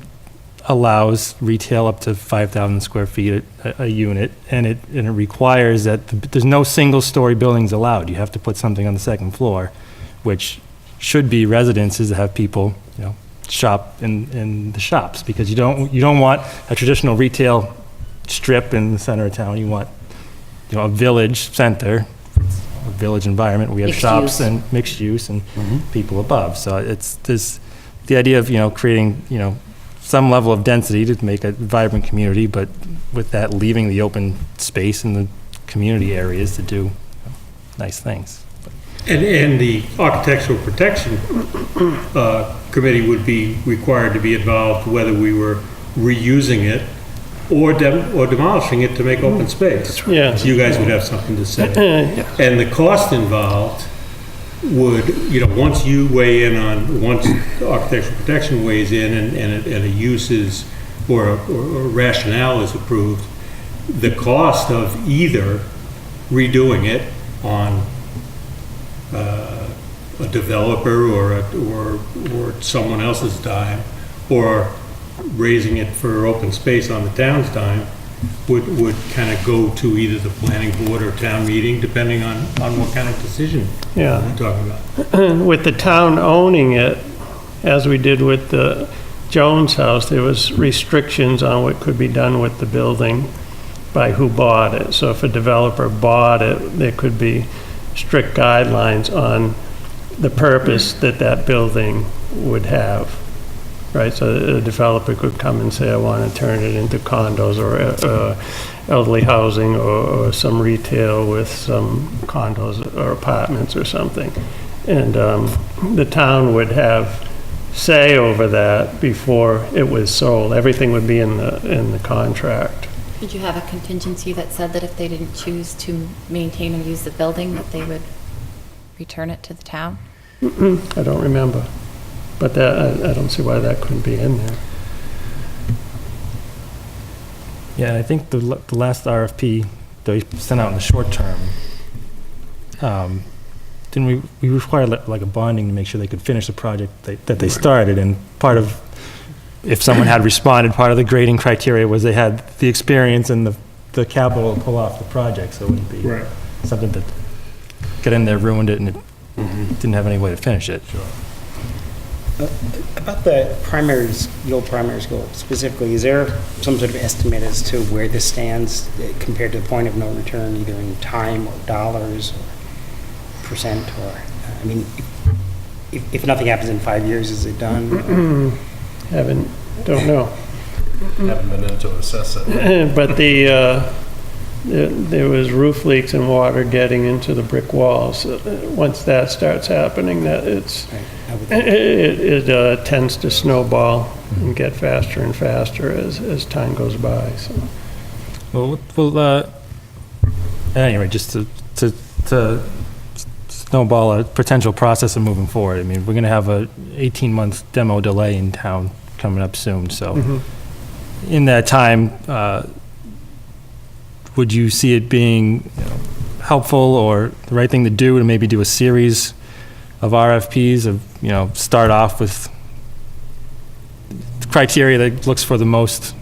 allows retail up to 5,000 square feet a unit, and it requires that there's no single-story buildings allowed. You have to put something on the second floor, which should be residences that have people, shop in the shops, because you don't want a traditional retail strip in the center of town. You want a village center a village environment. We have Mixed shops use. and mixed use and people above. So there's the idea of, creating, some level of density to make a vibrant community, but with that, leaving the open space in the community areas to do nice things. And the Architectural Protection Committee would be required to be involved whether we were reusing it or demolishing it to make open space. Yeah. So you guys would have something to say. And the cost involved would, once you weigh in on, once the Architectural Protection weighs in and a use is, or a rationale is approved, the cost of either redoing it on a developer or someone else's dime, or raising it for open space on the town's dime, would kind of go to either the planning board or town meeting, depending on what kind of decision Yeah. we're talking about. With the town owning it, as we did with the Jones House, there was restrictions on what could be done with the building by who bought it. So if a developer bought it, there could be strict guidelines on the purpose that building would have, right? So a developer could come and say, I want to turn it into condos or elderly housing or some retail with some condos or apartments or something. And the town would have say over that before it was sold. Everything would be in the contract. Did you have a contingency that said that if they didn't choose to maintain or use the building, that they would return it to the town? I don't remember, but that, I don't see why that couldn't be in there. Yeah, I think the last RFP that we sent out in the short term, didn't we required like a bonding to make sure they could finish the project that they started, and part of, if someone had responded, part of the grading criteria was they had the experience and the capital to pull off the project, so it wouldn't be something that got in there, ruined it, and it didn't have any way to finish it. About the primaries, the old primary school specifically, is there some sort of estimate as to where this stands compared to the point of no return, either in time or dollars or percent, or, I mean, if nothing happens in 5 years, is it done? Don't know. Haven't been able to assess it. But there was roof leaks and water getting into the brick walls. Once that starts happening, that it tends to snowball and get faster and faster as time goes by. So. Well, anyway, just to snowball a potential process of moving forward. I mean, we're going to have a 18-month demo delay in town coming up soon. So, in that time, would you see it being helpful or the right thing to do to maybe do a series of RFPs of, start off with criteria that looks for the most,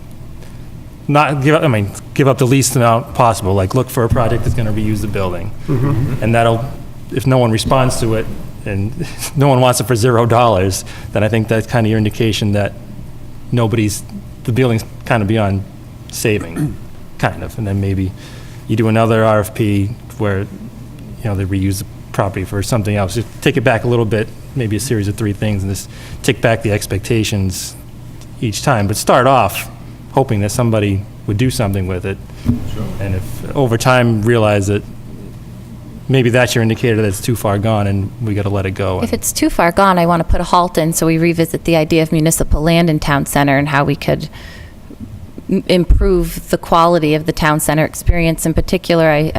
give up the least amount possible, like look for a project that's going to reuse the building. And that'll, if no one responds to it and no one wants it for $0, then I think that's kind of your indication that the building's kind of beyond saving. Kind of, and then maybe you do another RFP where, they reuse the property for something else. Just take it back a little bit, maybe a series of 3 things, and just tick back the expectations each time. But start off hoping that somebody would do something with it. Sure. And if over time realize that maybe that's your indicator that it's too far gone and we got to let it go. If it's too far gone, I want to put a halt in, so we revisit the idea of municipal land in town center and how we could improve the quality of the town center experience. In particular,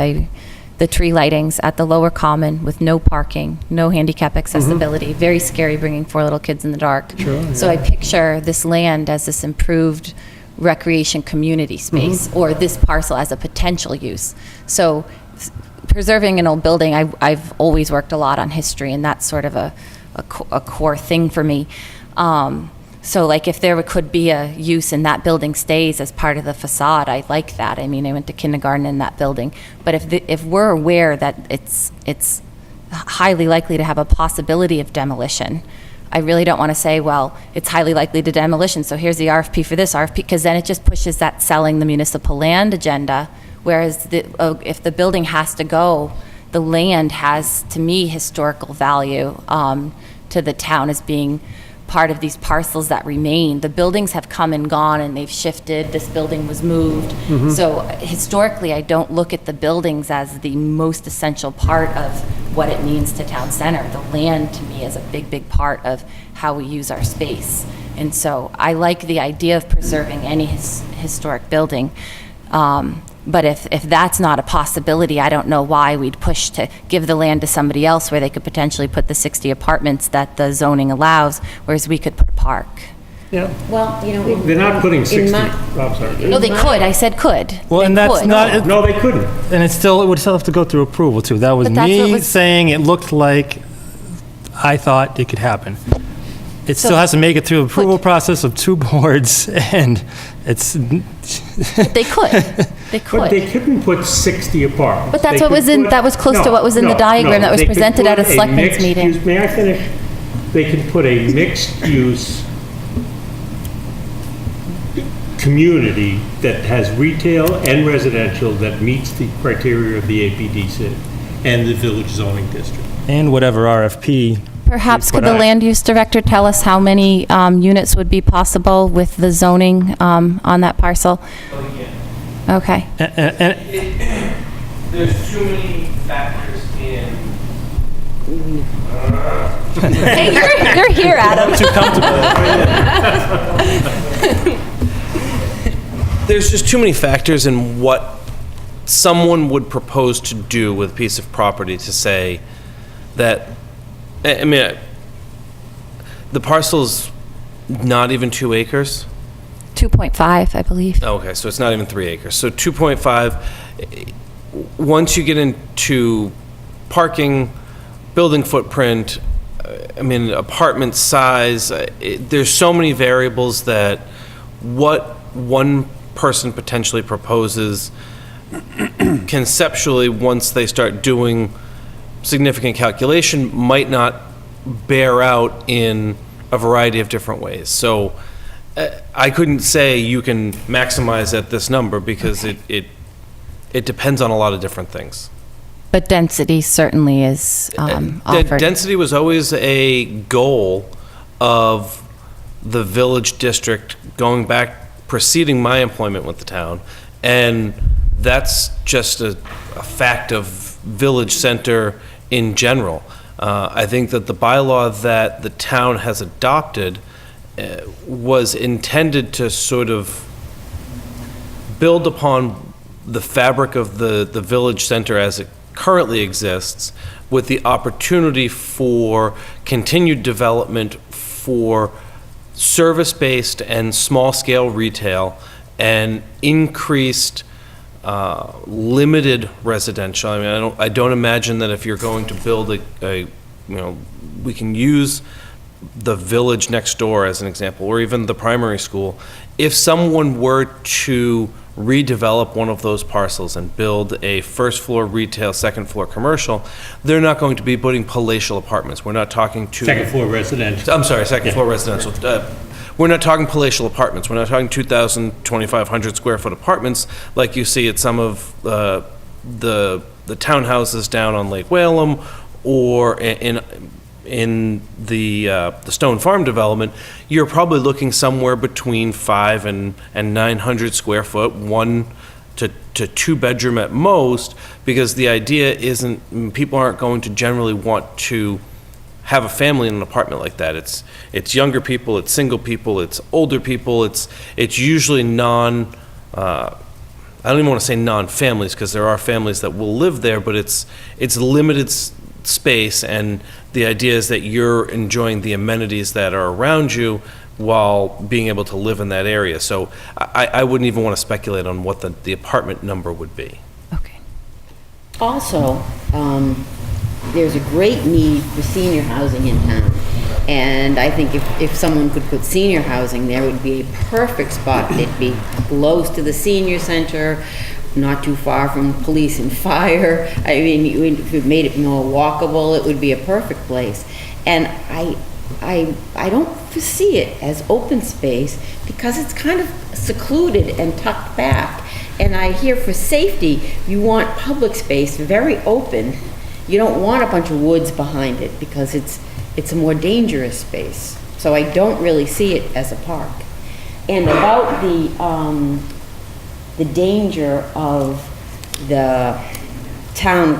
the tree lightings at the lower common with no parking, no handicap accessibility. Very scary bringing 4 little kids in the dark. Sure, so I picture this land as this improved recreation community space, or this parcel as a potential use. So preserving an old building, I've always worked a lot on history, and that's sort of a core thing for me. So like if there could be a use and that building stays as part of the facade, I like that. I mean, I went to kindergarten in that building. But if we're aware that it's highly likely to have a possibility of demolition, I really don't want to say, well, it's highly likely to demolition, so here's the RFP for this RFP, because then it just pushes that selling the municipal land agenda, whereas if the building has to go, the land has, to me, historical value to the town as being part of these parcels that remain. The buildings have come and gone and they've shifted. This building was moved. So historically, I don't look at the buildings as the most essential part of what it means to town center. The land, to me, is a big, big part of how we use our space. And so I like the idea of preserving any historic building. But if that's not a possibility, I don't know why we'd push to give the land to somebody else where they could potentially put the 60 apartments that the zoning allows, whereas we could put a park. Yeah. Well, you know. They're not putting 60, my- I'm sorry. No, they could, I said could. Well, They and that's could. not, No, they couldn't. and it would still have to go through approval too. That was But that's what me was- saying it looked like I thought it could happen. It So- still has to make it through the approval process of 2 boards, and it's, But they could, they But they could. couldn't put 60 apartments. But that's They what was could in, put- that was close to No, what was in the no, diagram no. that was They could presented at a put selectmen's mixed meeting. use- May I finish? They can put a mixed-use community that has retail and residential that meets the criteria of the APDC and the village zoning district. and whatever RFP. Perhaps could But the land use director tell us how many units would be possible with the zoning on that parcel? Okay. And There's too many factors in. Hey, you're here, Adam. too comfortable. There's just too many factors in what someone would propose to do with a piece of property to say that, I mean, the parcel's not even 2 acres? 2.5, I believe. Okay, so it's not even 3 acres. So 2.5, once you get into parking, building footprint, I mean, apartment size, there's so many variables that what one person potentially proposes conceptually, once they start doing significant calculation, might not bear out in a variety of different ways. So I couldn't say you can maximize at this number because it depends on a lot of different things. But density certainly is offered. Density was always a goal of the village district going back, preceding my employment with the town. And that's just a fact of village center in general. I think that the bylaw that the town has adopted was intended to sort of build upon the fabric of the village center as it currently exists, with the opportunity for continued development for service-based and small-scale retail and increased limited residential. I mean, I don't imagine that if you're going to build we can use the village next door as an example, or even the primary school. If someone were to redevelop one of those parcels and build a first floor retail, second floor commercial, they're not going to be putting palatial apartments. We're not talking to... Second floor residential. I'm sorry, second floor residential. We're not talking palatial apartments. We're not talking 2,000, 2,500 square foot apartments like you see at some of the townhouses down on Lake Whalum or in the Stone Farm development. You're probably looking somewhere between 500 and 900 square foot, 1 to 2 bedroom at most, because the idea isn't, people aren't going to generally want to have a family in an apartment like that. It's younger people, it's single people, it's older people, it's usually I don't even want to say non-families, because there are families that will live there, but it's limited space, and the idea is that you're enjoying the amenities that are around you while being able to live in that area. So I wouldn't even want to speculate on what the apartment number would be. Okay. Also, there's a great need for senior housing in town. And I think if someone could put senior housing there, it would be a perfect spot. It'd be close to the senior center, not too far from police and fire. I mean, if you made it more walkable, it would be a perfect place. And I don't foresee it as open space because it's kind of secluded and tucked back. And I hear for safety, you want public space very open you don't want a bunch of woods behind it because it's a more dangerous space. So I don't really see it as a park. And about the danger of the town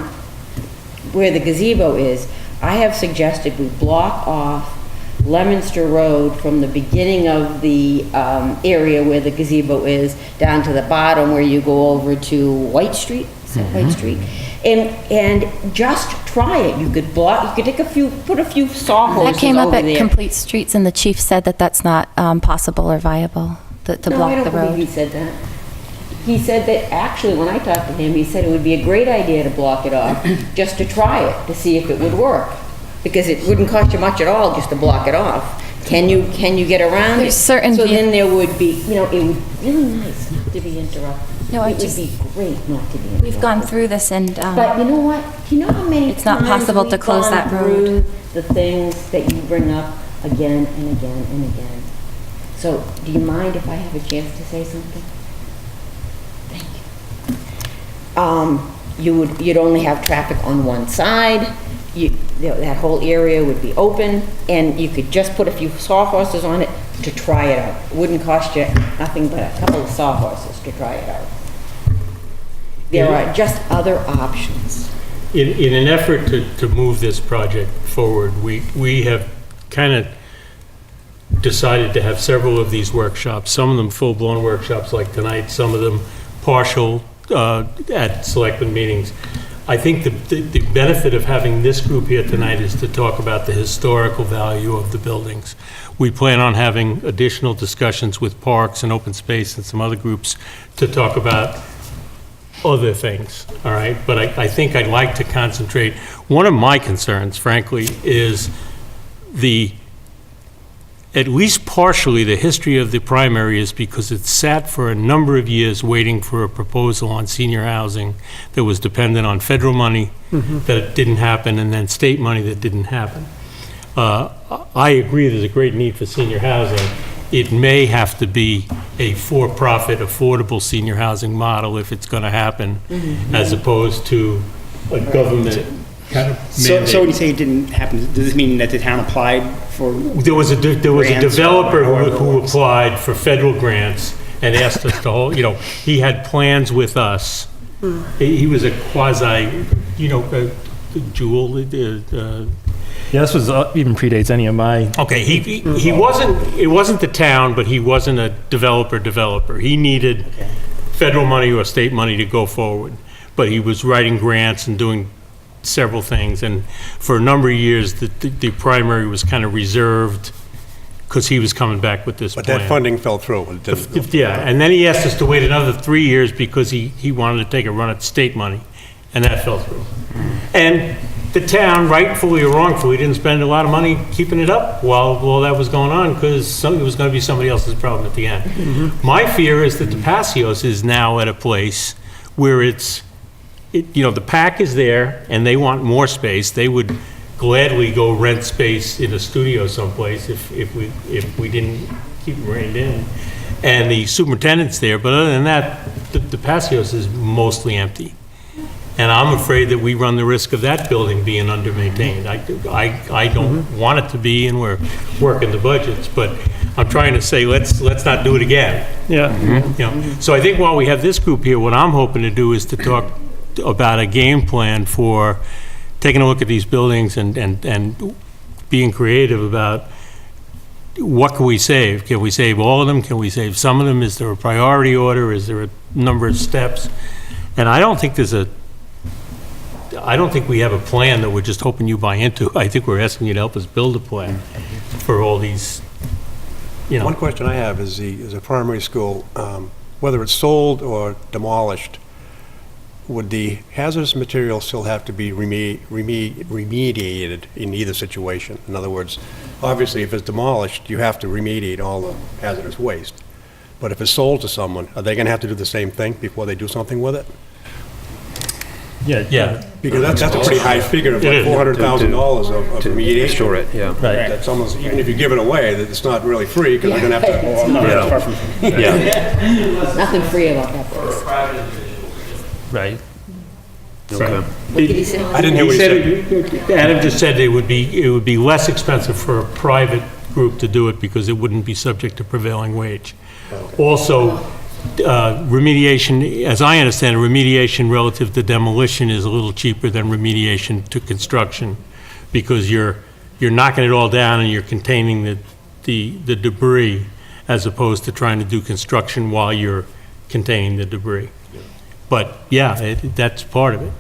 where the gazebo is, I have suggested we block off Lemonster Road from the beginning of the area where the gazebo is down to the bottom where you go over to White Street, is that White Street? And just try it. You could block, you could put a few sawhorses That came up over at there. Complete Streets, and the chief said that that's not possible or viable, to No, I block don't the believe road. he said that. He said that, actually, when I talked to him, he said it would be a great idea to block it off, just to try it, to see if it would work. Because it wouldn't cost you much at all just to block it off. Can you get around it? There's certain So view- then there would be, it would be really nice not to be interrupted. No, I It would just- be great not to be interrupted. We've gone through this, and But you know what? Do you know how many It's not times possible to we've close gone that road. through the things that you bring up again and again and again? So, do you mind if I have a chance to say something? Thank you. You'd only have traffic on one side. That whole area would be open, and you could just put a few sawhorses on it to try it out. It wouldn't cost you nothing but a couple of sawhorses to try it out. There are just other options. In an effort to move this project forward, we have kind of decided to have several of these workshops, some of them full-blown workshops like tonight, some of them partial at selectmen meetings. I think the benefit of having this group here tonight is to talk about the historical value of the buildings. We plan on having additional discussions with Parks and Open Space and some other groups to talk about other things, all right? But I think I'd like to concentrate. One of my concerns, frankly, is at least partially, the history of the primary is because it sat for a number of years waiting for a proposal on senior housing that was dependent on federal money that didn't happen, and then state money that didn't happen. I agree there's a great need for senior housing. It may have to be a for-profit, affordable senior housing model if it's going to happen, as opposed to a government kind of mandate. So when you say it didn't happen, does this mean that the town applied for? There was a developer who applied for federal grants and asked us to hold, he had plans with us. He was a quasi, Jewel. Yeah, this was, even predates any of my, Okay, he wasn't, it wasn't the town, but he wasn't a developer. He needed federal money or state money to go forward. But he was writing grants and doing several things, and for a number of years, the primary was kind of reserved because he was coming back with this But plan. that funding fell through. It didn't go through. Yeah, and then he asked us to wait another 3 years because he wanted to take a run at state money, and that fell through. And the town, rightfully or wrongfully, didn't spend a lot of money keeping it up while that was going on, because it was going to be somebody else's problem at the end. My fear is that the Passios is now at a place where the PAC is there, and they want more space. They would gladly go rent space in a studio someplace if we didn't keep them reined in. And the superintendent's there, but other than that, the Passios is mostly empty. And I'm afraid that we run the risk of that building being under-maintained. I don't want it to be, and we're working the budgets, but I'm trying to say, let's not do it again. Yeah. So I think while we have this group here, what I'm hoping to do is to talk about a game plan for taking a look at these buildings and being creative about what can we save? Can we save all of them? Can we save some of them? Is there a priority order? Is there a number of steps? And I don't think we have a plan that we're just hoping you buy into. I think we're asking you to help us build a plan for all these, One question I have is a primary school, whether it's sold or demolished, would the hazardous material still have to be remediated in either situation? In other words, obviously, if it's demolished, you have to remediate all the hazardous waste. But if it's sold to someone, are they going to have to do the same thing before they do something with it? yeah. Because that's a pretty high figure of like $400,000 of remediation. Restore it, yeah. right. That's almost, even if you give it away, that it's not really free, because they're going to have to. Nothing free about that place. Right. Okay. I didn't hear what you said. Adam just said it would be less expensive for a private group to do it because it wouldn't be subject to prevailing wage. Also, remediation, as I understand it, remediation relative to demolition is a little cheaper than remediation to construction because you're knocking it all down and you're containing the debris as opposed to trying to do construction while you're containing the debris. But yeah, that's part of it.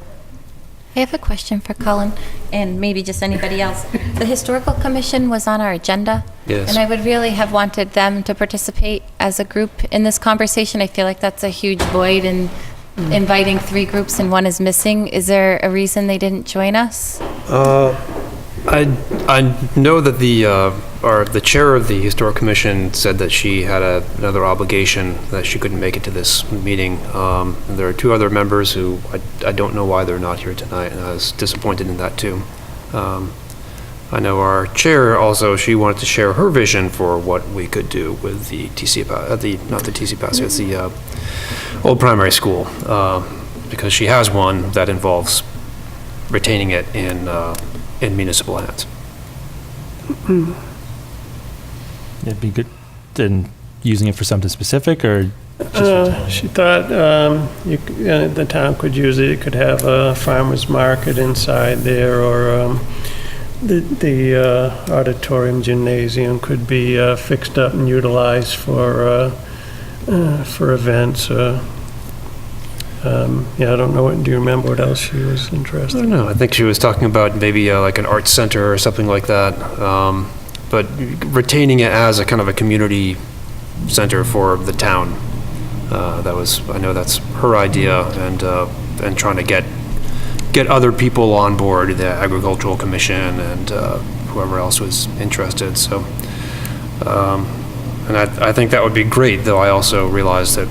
I have a question for Colin, and maybe just anybody else. The Historical Commission was on our agenda. Yes. And I would really have wanted them to participate as a group in this conversation. I feel like that's a huge void in inviting 3 groups and one is missing. Is there a reason they didn't join us? I know that the chair of the Historic Commission said that she had another obligation, that she couldn't make it to this meeting. And there are 2 other members who I don't know why they're not here tonight, and I was disappointed in that too. I know our chair also, she wanted to share her vision for what we could do with the not the TC Pass, it's the old primary school, because she has one that involves retaining it in municipal hands. It'd be good, then using it for something specific, or She thought the town could use it. It could have a farmer's market inside there, or the auditorium gymnasium could be fixed up and utilized for events. Yeah, I don't know. Do you remember what else she was interested in? I don't know. I think she was talking about maybe like an arts center or something like that. But retaining it as a kind of a community center for the town. I know that's her idea, and trying to get other people on board, the agricultural commission and whoever else was interested. So, and I think that would be great. Though I also realize that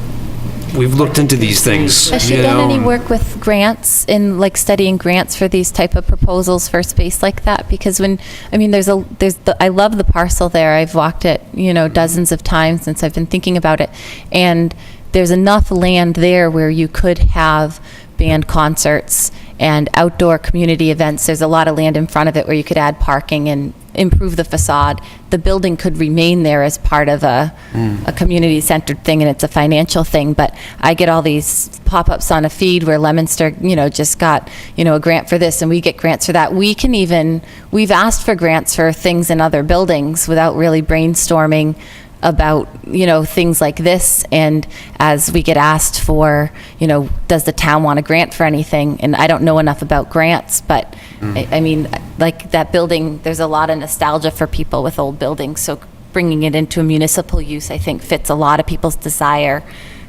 we've looked into these things. Has she done any work with grants, in like studying grants for these type of proposals for space like that? Because I love the parcel there. I've walked it, dozens of times since I've been thinking about it. And there's enough land there where you could have band concerts and outdoor community events. There's a lot of land in front of it where you could add parking and improve the facade. The building could remain there as part of a community-centered thing, and it's a financial thing. But I get all these pop-ups on a feed where Leominster, just got, a grant for this, and we get grants for that. We've asked for grants for things in other buildings without really brainstorming about, things like this. And as we get asked for, does the town want a grant for anything? And I don't know enough about grants, but I mean, like that building, there's a lot of nostalgia for people with old buildings. So bringing it into a municipal use, I think, fits a lot of people's desire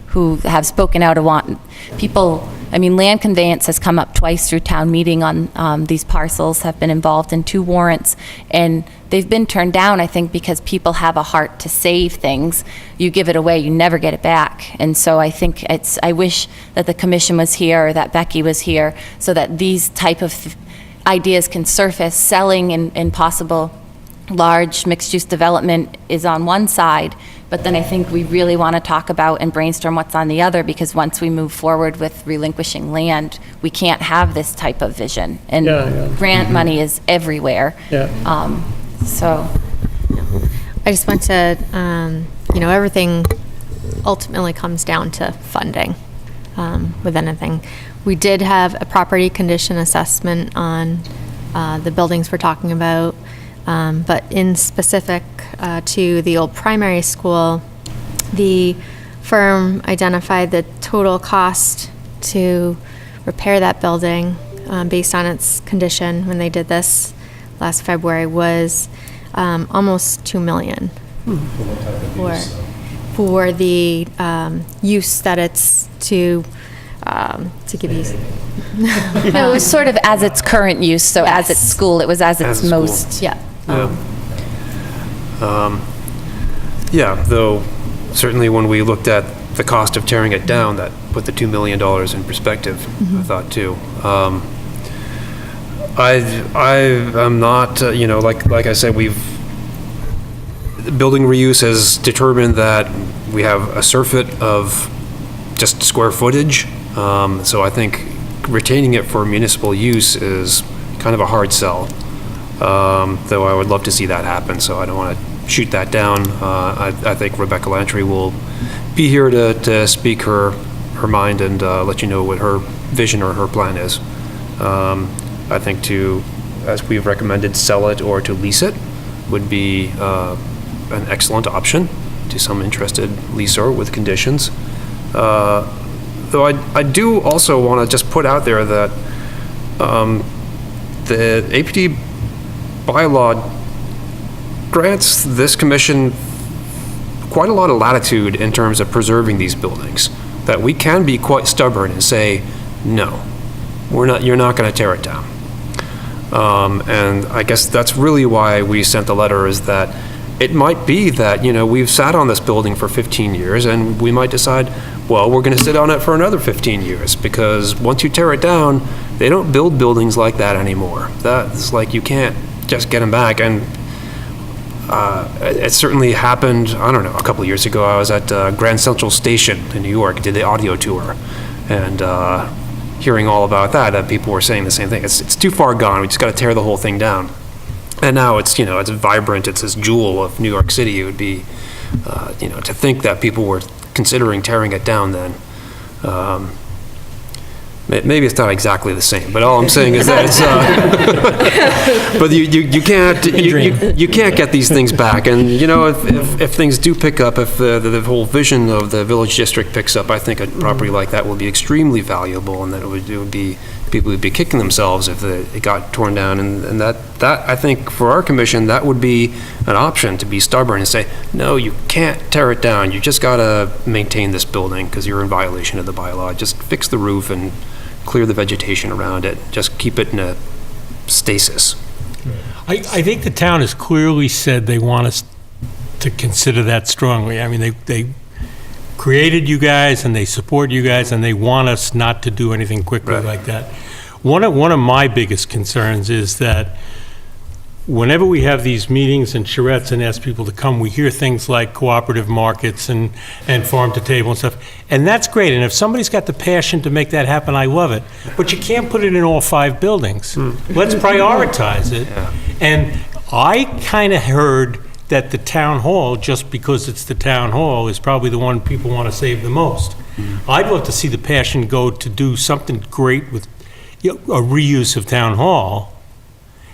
who have spoken out of want. People, land conveyance has come up twice through town meeting on these parcels, have been involved in 2 warrants, and they've been turned down, I think, because people have a heart to save things. You give it away, you never get it back. And so I think I wish that the commission was here, or that Becky was here, so that these type of ideas can surface. Selling and possible large mixed-use development is on one side, but then I think we really want to talk about and brainstorm what's on the other, because once we move forward with relinquishing land, we can't have this type of vision. And grant money is everywhere. So I just want to, everything ultimately comes down to funding with anything. We did have a property condition assessment on the buildings we're talking about, but in specific to the old primary school, the firm identified the total cost to repair that building based on its condition when they did this last February was almost $2 million for the use that it's to give you. No, it was sort of as its current use. So as its school, it was as its most. Yeah. Though certainly when we looked at the cost of tearing it down, that put the $2 million in perspective, I thought too. I'm not, like I said, building reuse has determined that we have a surfeit of just square footage. So I think retaining it for municipal use is kind of a hard sell. Though I would love to see that happen, so I don't want to shoot that down. I think Rebecca Lantry will be here to speak her mind and let you know what her vision or her plan is. I think to, as we've recommended, sell it or to lease it would be an excellent option to some interested leaser with conditions. Though I do also want to just put out there that the APD bylaw grants this commission quite a lot of latitude in terms of preserving these buildings, that we can be quite stubborn and say, no, you're not going to tear it down. And I guess that's really why we sent the letter, is that it might be that, we've sat on this building for 15 years and we might decide, well, we're going to sit on it for another 15 years, because once you tear it down, they don't build buildings like that anymore. That's like, you can't just get them back. And it certainly happened, I don't know, a couple of years ago. I was at Grand Central Station in New York, did the audio tour, and hearing all about that, people were saying the same thing. It's too far gone. We just got to tear the whole thing down. And now it's, it's vibrant. It's this jewel of New York City. It would be, to think that people were considering tearing it down then. Maybe it's not exactly the same, but all I'm saying is that it's, but you can't get these things back. And, if things do pick up, if the whole vision of the village district picks up, I think a property like that will be extremely valuable, and that it would be, people would be kicking themselves if it got torn down. And that I think for our commission, that would be an option, to be stubborn and say, no, you can't tear it down. You just got to maintain this building because you're in violation of the bylaw. Just fix the roof and clear the vegetation around it. Just keep it in a stasis. I think the town has clearly said they want us to consider that strongly. I mean, they created you guys and they support you guys, and they want us not to do anything quickly like that. One of my biggest concerns is that whenever we have these meetings and charrettes and ask people to come, we hear things like cooperative markets and farm to table and stuff. And that's great. And if somebody's got the passion to make that happen, I love it. But you can't put it in all 5 buildings. Let's prioritize it. Yeah. And I kind of heard that the town hall, just because it's the town hall, is probably the one people want to save the most. I'd love to see the passion go to do something great with a reuse of town hall,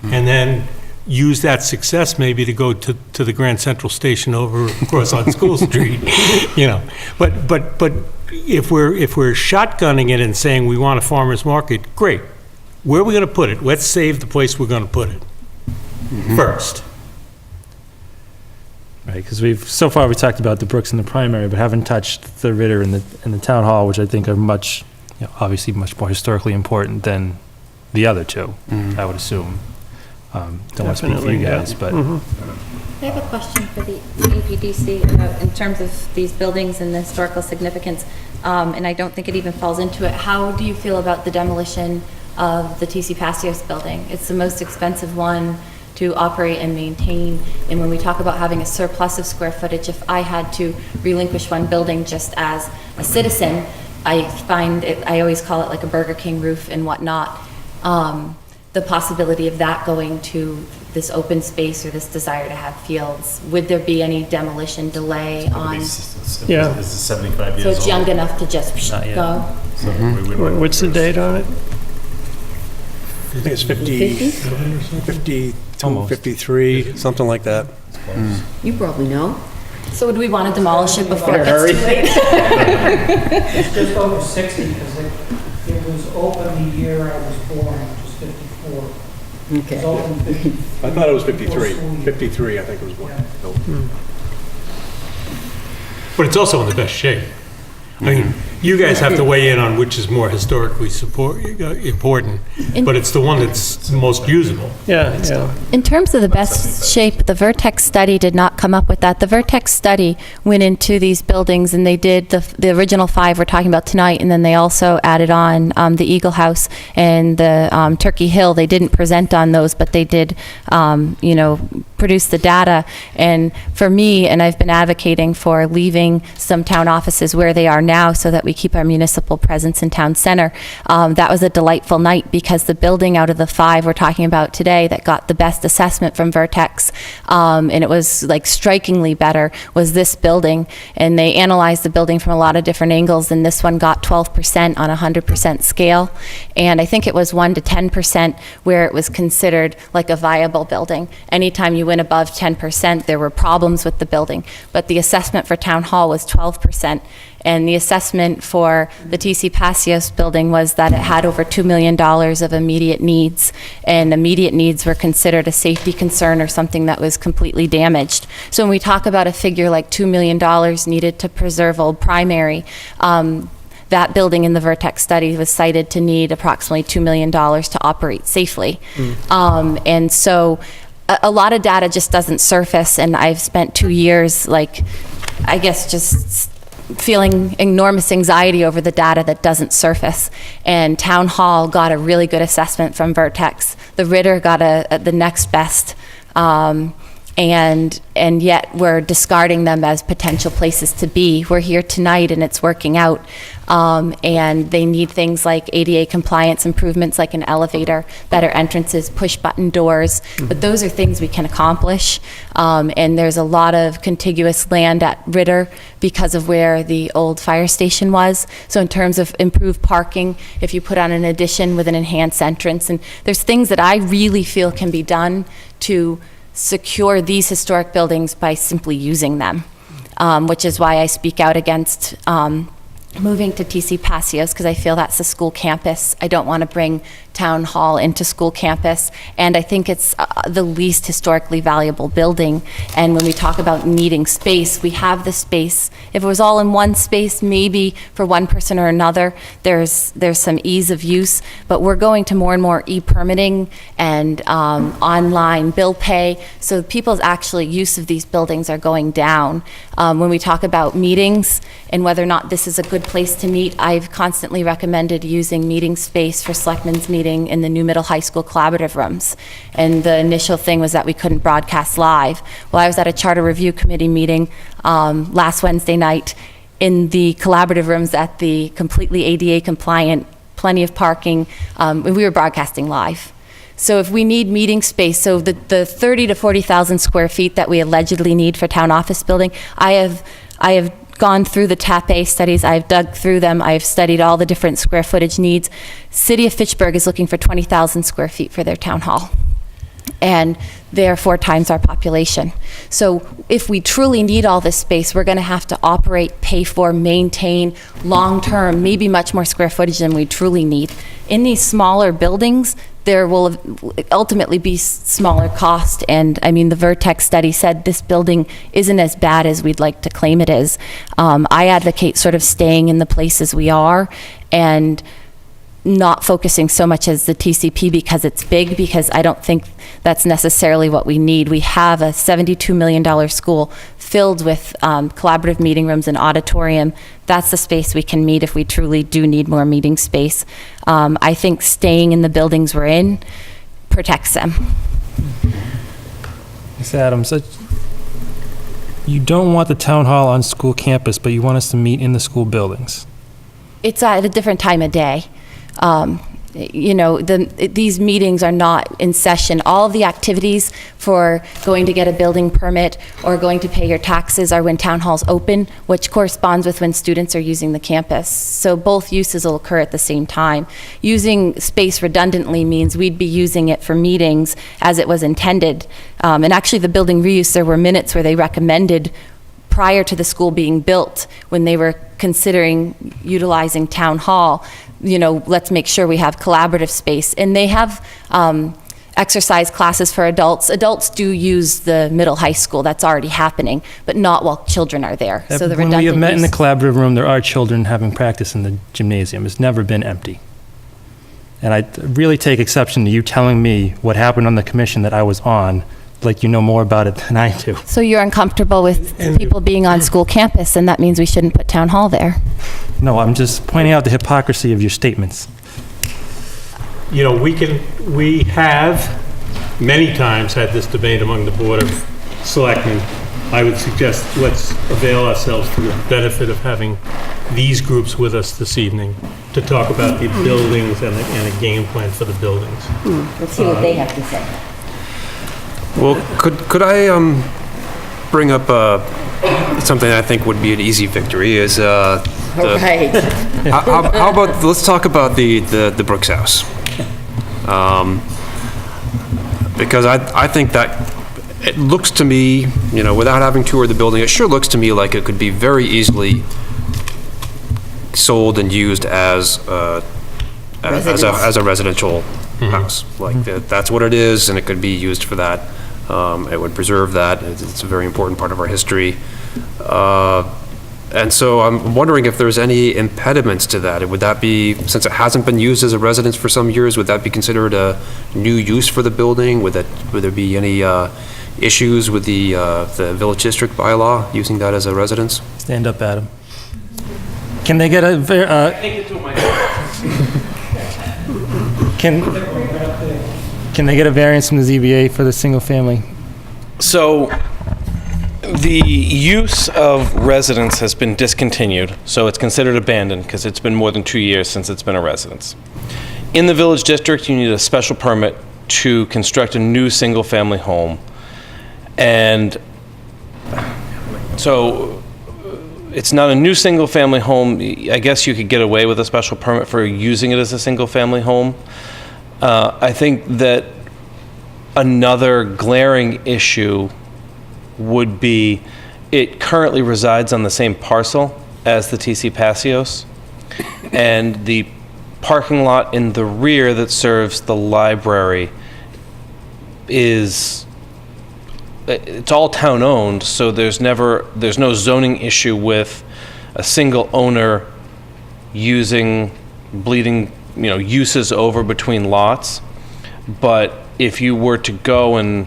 and then use that success maybe to go to the Grand Central Station over across on School Street, But if we're shotgunning it and saying we want a farmer's market, great. Where are we going to put it? Let's save the place we're going to put it first. Right, because we talked about the Brooks and the primary, but haven't touched the Ritter and the town hall, which I think are much, obviously much more historically important than the other two, I would assume. Don't want to speak for you guys, but. I have a question for the APDC about, in terms of these buildings and the historical significance, and I don't think it even falls into it. How do you feel about the demolition of the TC Pastios building? It's the most expensive one to operate and maintain, and when we talk about having a surplus of square footage, if I had to relinquish one building just as a citizen, I find it, I always call it like a Burger King roof and whatnot, the possibility of that going to this open space or this desire to have fields, would there be any demolition delay on? Yeah. This is 75 years So old. it's young enough to just Not yet. go? So we wouldn't- What's the date on it? I think it's 52, Almost. 53, something like that. You probably know. So would we want to demolish it before it Hurry. gets too late? It's just over 60, because it was open the year I was born, which is 54. It was Okay. open 50. I thought it was 53. 53, I think it was one. But it's also in the best shape. I mean, you guys have to weigh in on which is more historically important, but it's the one that's most usable. Yeah. In terms of the best shape, the Vertex study did not come up with that. The Vertex study went into these buildings, and they did the original 5 we're talking about tonight, and then they also added on the Eagle House and the Turkey Hill. They didn't present on those, but they did, produce the data. And for me, and I've been advocating for leaving some town offices where they are now so that we we keep our municipal presence in town center. That was a delightful night because the building out of the 5 we're talking about today that got the best assessment from Vertex, and it was like strikingly better, was this building. And they analyzed the building from a lot of different angles, and this one got 12% on a 100% scale. And I think it was 1 to 10% where it was considered like a viable building. Anytime you went above 10%, there were problems with the building. But the assessment for Town Hall was 12%. And the assessment for the TC Passios building was that it had over $2 million of immediate needs. And immediate needs were considered a safety concern or something that was completely damaged. So when we talk about a figure like $2 million needed to preserve Old Primary, that building in the Vertex study was cited to need approximately $2 million to operate safely. And so a lot of data just doesn't surface, and I've spent 2 years, like, I guess, just feeling enormous anxiety over the data that doesn't surface. And Town Hall got a really good assessment from Vertex. The Ritter got the next best. And yet we're discarding them as potential places to be. We're here tonight and it's working out. And they need things like ADA compliance improvements, like an elevator, better entrances, push button doors. But those are things we can accomplish. And there's a lot of contiguous land at Ritter because of where the old fire station was. So in terms of improved parking, if you put on an addition with an enhanced entrance, and there's things that I really feel can be done to secure these historic buildings by simply using them, which is why I speak out against moving to TC Passios, because I feel that's a school campus. I don't want to bring Town Hall into school campus, and I think it's the least historically valuable building. And when we talk about needing space, we have the space. If it was all in one space, maybe for one person or another, there's some ease of use, but we're going to more and more e-permitting and online bill pay, so people's actually use of these buildings are going down. When we talk about meetings and whether or not this is a good place to meet, I've constantly recommended using meeting space for Selectmen's Meeting in the new middle high school collaborative rooms. And the initial thing was that we couldn't broadcast live. Well, I was at a charter review committee meeting last Wednesday night in the collaborative rooms at the completely ADA compliant, plenty of parking, and we were broadcasting live. So if we need meeting space, so the 30 to 40,000 square feet that we allegedly need for town office building, I have gone through the TAP-A studies, I've dug through them, I've studied all the different square footage needs. City of Fitchburg is looking for 20,000 square feet for their town hall. And they're 4 times our population. So if we truly need all this space, we're gonna have to operate, pay for, maintain, long-term, maybe much more square footage than we truly need. In these smaller buildings, there will ultimately be smaller cost. And I mean, the Vertex study said this building isn't as bad as we'd like to claim it is. I advocate sort of staying in the places we are and not focusing so much as the TCP because it's big, because I don't think that's necessarily what we need. We have a $72 million school filled with collaborative meeting rooms and auditorium. That's the space we can meet if we truly do need more meeting space. I think staying in the buildings we're in protects them. Ms. Adams, you don't want the town hall on school campus, but you want us to meet in the school buildings. It's at a different time of day. You know, these meetings are not in session. All of the activities for going to get a building permit or going to pay your taxes are when town hall's open, which corresponds with when students are using the campus. So both uses will occur at the same time. Using space redundantly means we'd be using it for meetings as it was intended. And actually the building reuse, there were minutes where they recommended prior to the school being built, when they were considering utilizing town hall, you know, let's make sure we have collaborative space. And they have exercise classes for adults. Adults do use the middle high school, that's already happening, but not while children are there. So the When we have redundant met in the use- collaborative room, there are children having practice in the gymnasium. It's never been empty. And I really take exception to you telling me what happened on the commission that I was on, like you know more about it than I do. So you're uncomfortable with people being on school campus, and that means we shouldn't put town hall there. No, I'm just pointing out the hypocrisy of your statements. You know, we have many times had this debate among the Board of Selectmen. I would suggest let's avail ourselves to the benefit of having these groups with us this evening to talk about the buildings and a game plan for the buildings. Let's see what they have to say. Well, could I bring up something I think would be an easy victory is Right. how about let's talk about the Brooks House, because I think that it looks to me, without having toured the building, it sure looks to me like it could be very easily sold and used as a residential house. Like that's what it is, and it could be used for that. It would preserve that. It's a very important part of our history. And so I'm wondering if there's any impediments to that. Would that be, since it hasn't been used as a residence for some years, would that be considered a new use for the building? Would there be any issues with the village district bylaw using that as a residence? Stand up, Adam. Can they get a, can they get a variance from the ZBA for the single family? So the use of residence has been discontinued, so it's considered abandoned because it's been more than 2 years since it's been a residence. In the village district, you need a special permit to construct a new single-family home. And so it's not a new single-family home. I guess you could get away with a special permit for using it as a single-family home. I think that another glaring issue would be it currently resides on the same parcel as the TC Passios, and the parking lot in the rear that serves the library it's all town owned, so there's no zoning issue with a single owner using uses over between lots. But if you were to go and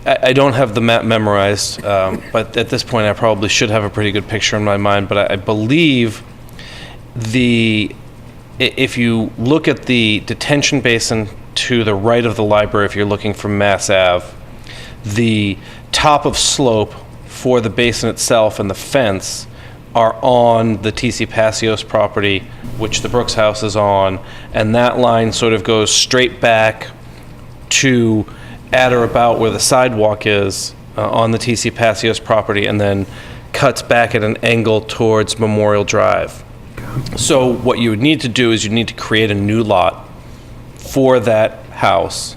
I don't have the map memorized, but at this point I probably should have a pretty good picture in my mind, but I believe if you look at the detention basin to the right of the library, if you're looking from Mass Ave, the top of slope for the basin itself and the fence are on the TC Passios property, which the Brooks House is on, and that line sort of goes straight back to at or about where the sidewalk is on the TC Passios property, and then cuts back at an angle towards Memorial Drive. So what you would need to do is you need to create a new lot for that house.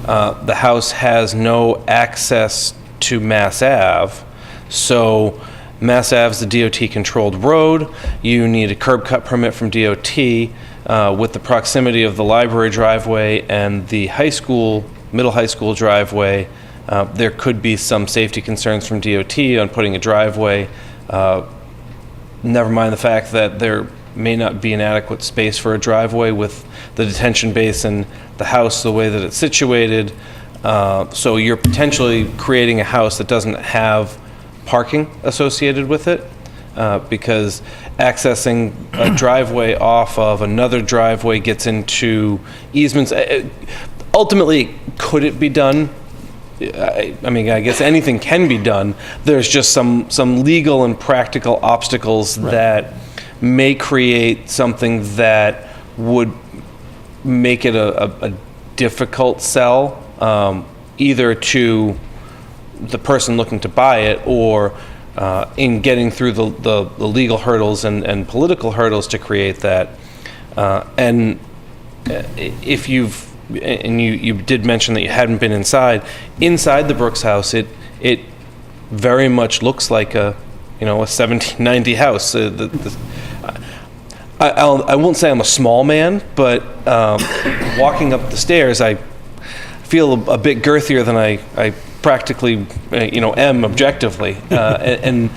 The house has no access to Mass Ave, so Mass Ave is the DOT-controlled road. You need a curb cut permit from DOT. With the proximity of the library driveway and the middle high school driveway, there could be some safety concerns from DOT on putting a driveway. Never mind the fact that there may not be an adequate space for a driveway with the detention basin, the house the way that it's situated. So you're potentially creating a house that doesn't have parking associated with it, because accessing a driveway off of another driveway gets into easements. Ultimately, could it be done? I mean, I guess anything can be done. There's just some legal and practical obstacles that may create something that would make it a difficult sell, either to the person looking to buy it or in getting through the legal hurdles and political hurdles to create that. And if you did mention that you hadn't been inside the Brooks House, it very much looks like a 1790 house. I won't say I'm a small man, but walking up the stairs, I feel a bit girthier than I practically am objectively, and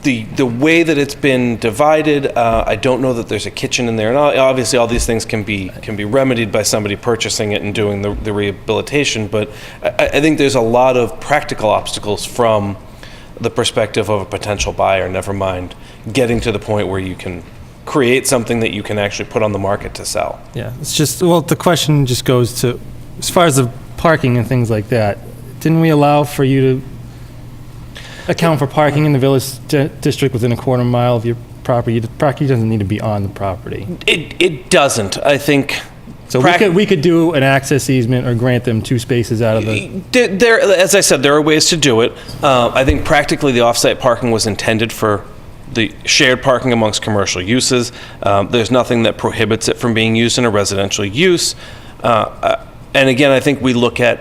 the way that it's been divided, I don't know that there's a kitchen in there, and obviously all these things can be remedied by somebody purchasing it and doing the rehabilitation, but I think there's a lot of practical obstacles from the perspective of a potential buyer, never mind getting to the point where you can create something that you can actually put on the market to sell. Yeah, it's just, well, the question just goes to, as far as the parking and things like that, didn't we allow for you to account for parking in the village district within a quarter mile of your property? The property doesn't need to be on the property. It doesn't. I think. So we could do an access easement or grant them 2 spaces out of the. There, as I said, there are ways to do it. I think practically the off-site parking was intended for the shared parking amongst commercial uses. There's nothing that prohibits it from being used in a residential use. And again, I think we look at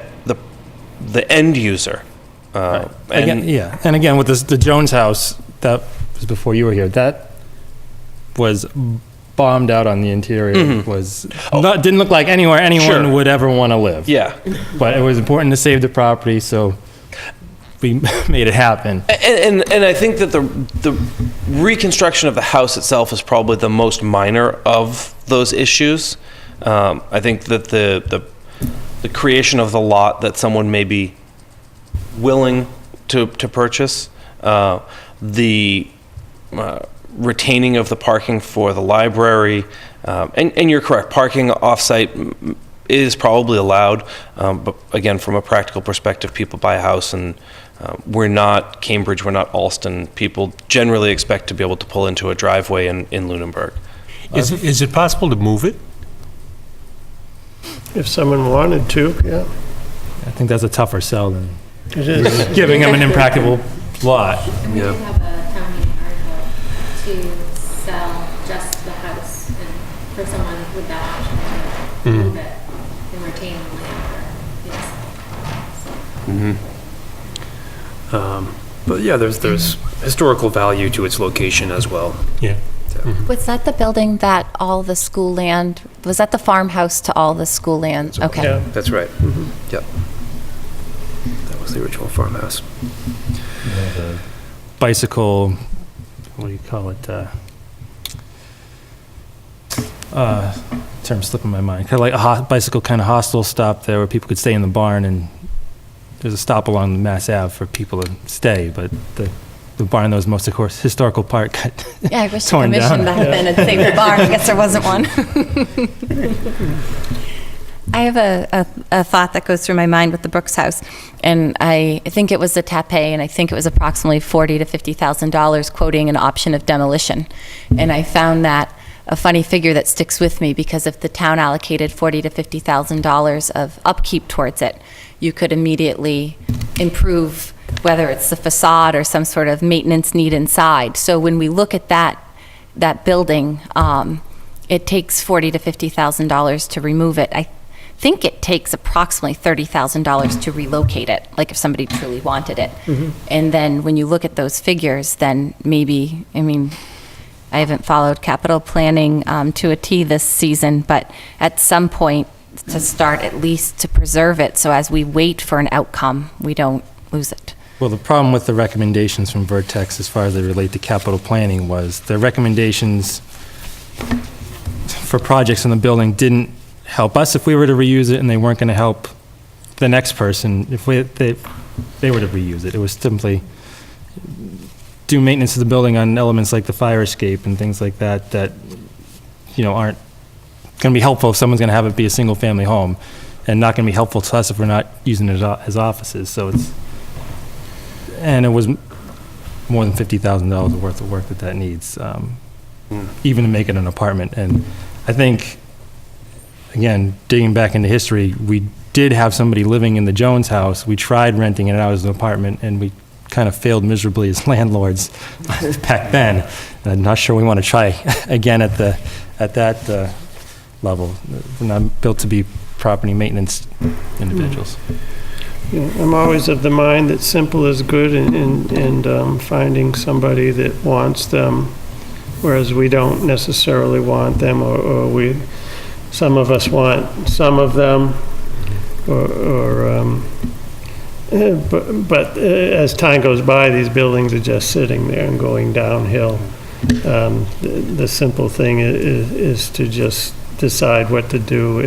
the end user. And again, with the Jones house, that was before you were here, that was bombed out on the interior. Didn't look like anywhere anyone would ever want to live. Yeah. But it was important to save the property, so we made it happen. And I think that the reconstruction of the house itself is probably the most minor of those issues. I think that the creation of the lot that someone may be willing to purchase, the retaining of the parking for the library, and you're correct, parking off-site is probably allowed, but again, from a practical perspective, people buy a house, and we're not Cambridge, we're not Alston. People generally expect to be able to pull into a driveway in Lunenburg. Is it possible to move it? If someone wanted to, yeah. I think that's a tougher sell than It is. giving them an impractical lot. And we did have a town meeting article to sell just the house and for someone with that option to move it and retain the land. But yeah, there's historical value to its location as well. Yeah. Was that the building that all the school land, was that the farmhouse to all the school land? Okay. Yeah. That's right. Yep. That was the original farmhouse. The bicycle, what do you call it? Term slipping my mind. Kind of like a bicycle kind of hostel stop there where people could stay in the barn, and there's a stop along the Mass Ave for people to stay, but the barn that was most, of course, historical part got Yeah, I wish the torn commission down. back then had saved the barn. I guess there wasn't one. I have a thought that goes through my mind with the Brooks House, and I think it was the Tape, and I think it was approximately $40,000 to $50,000 quoting an option of demolition. And I found that a funny figure that sticks with me, because if the town allocated $40,000 to $50,000 of upkeep towards it, you could immediately improve whether it's the facade or some sort of maintenance need inside. So when we look at that building, it takes $40,000 to $50,000 to remove it. I think it takes approximately $30,000 to relocate it, like if somebody truly wanted it. And then when you look at those figures, then maybe, I mean, I haven't followed capital planning to a T this season, but at some point to start at least to preserve it, so as we wait for an outcome, we don't lose it. Well, the problem with the recommendations from Vertex as far as they relate to capital planning was the recommendations for projects in the building didn't help us if we were to reuse it, and they weren't going to help the next person if they were to reuse it. It was simply do maintenance of the building on elements like the fire escape and things like that aren't going to be helpful if someone's going to have it be a single-family home, and not going to be helpful to us if we're not using it as offices. So and it was more than $50,000 worth of work that needs, even to make it an apartment. And I think, again, digging back into history, we did have somebody living in the Jones house. We tried renting it out as an apartment, and we kind of failed miserably as landlords back then. And I'm not sure we want to try again at that level. We're not built to be property maintenance individuals. Yeah, I'm always of the mind that simple is good, and finding somebody that wants them, whereas we don't necessarily want them, or some of us want some of them, but as time goes by, these buildings are just sitting there and going downhill. The simple thing is to just decide what to do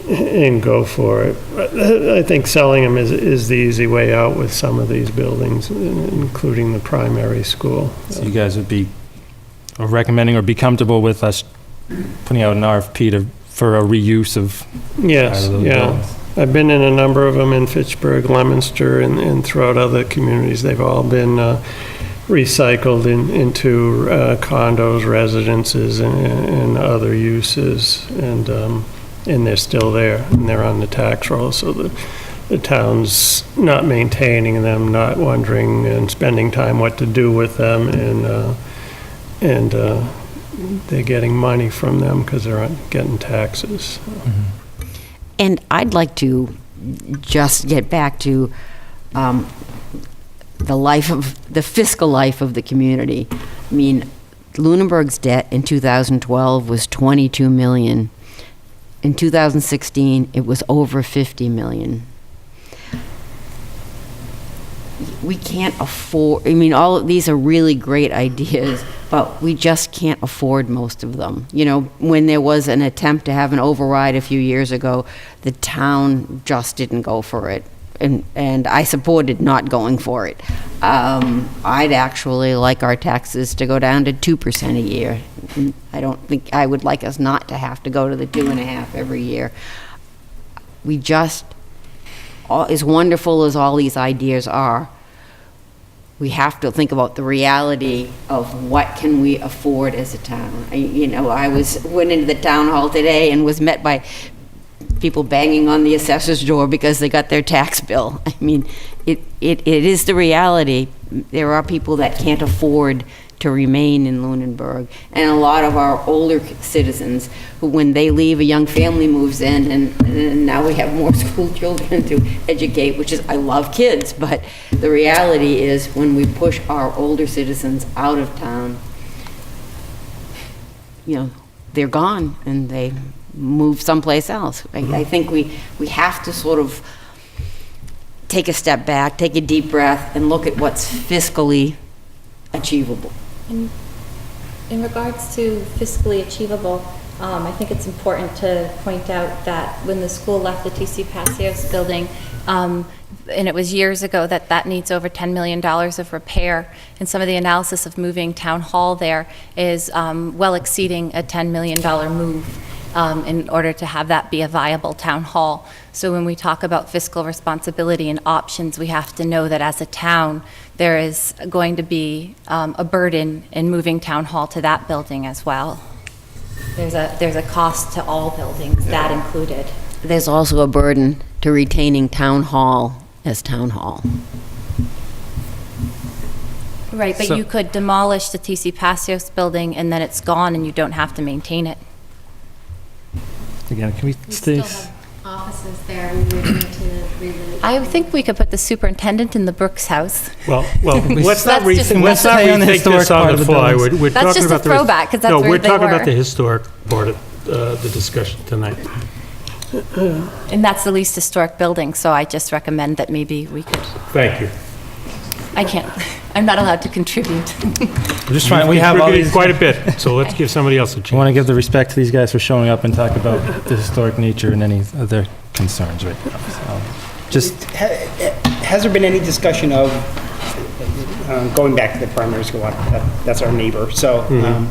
and go for it. I think selling them is the easy way out with some of these buildings, including the primary school. So you guys would be recommending or be comfortable with us putting out an RFP for a reuse of Yes, those yeah. buildings? I've been in a number of them in Fitchburg, Leominster, and throughout other communities. They've all been recycled into condos, residences, and other uses, and they're still there, and they're on the tax roll, so the town's not maintaining them, not wondering and spending time what to do with them, and they're getting money from them because they're getting taxes. And I'd like to just get back to the fiscal life of the community. I mean, Lunenburg's debt in 2012 was 22 million. In 2016, it was over 50 million. We can't afford, I mean, all of these are really great ideas, but we just can't afford most of them. You know, when there was an attempt to have an override a few years ago, the town just didn't go for it. And I supported not going for it. I'd actually like our taxes to go down to 2% a year. I don't think, I would like us not to have to go to the 2.5 every year. We just, as wonderful as all these ideas are, we have to think about the reality of what can we afford as a town. I went into the town hall today and was met by people banging on the assessor's door because they got their tax bill. I mean, it is the reality. There are people that can't afford to remain in Lunenburg, and a lot of our older citizens who, when they leave, a young family moves in, and now we have more school children to educate, which is, I love kids, but the reality is when we push our older citizens out of town, you know, they're gone and they move someplace else. I think we have to sort of take a step back, take a deep breath, and look at what's fiscally achievable. In regards to fiscally achievable, I think it's important to point out that when the school left the TC Passios building, and it was years ago, that needs over $10 million of repair, and some of the analysis of moving town hall there is well exceeding a $10 million move in order to have that be a viable town hall. So when we talk about fiscal responsibility and options, we have to know that as a town, there is going to be a burden in moving town hall to that building as well. There's a cost to all buildings, that included. There's also a burden to retaining town hall as town hall. Right, but you could demolish the TC Passios building and then it's gone and you don't have to maintain it. Again, can we stay? Offices there, we would need to I think we could put the superintendent in the Brooks house. Well, let's not That's just- rethink this on the fly. We're That's talking just a about throwback, 'cause that's no, where we're they talking were. about the historic part of the discussion tonight. And that's the least historic building, so I just recommend that maybe we could, Thank you. I can't, I'm not allowed to contribute. We're just trying, we have all Contributed these, quite a bit, so let's give somebody else a I want chance. to give the respect to these guys for showing up and talk about the historic nature and any of their concerns right now. So, just, Has there been any discussion of, going back to the primary school, that's our neighbor, so,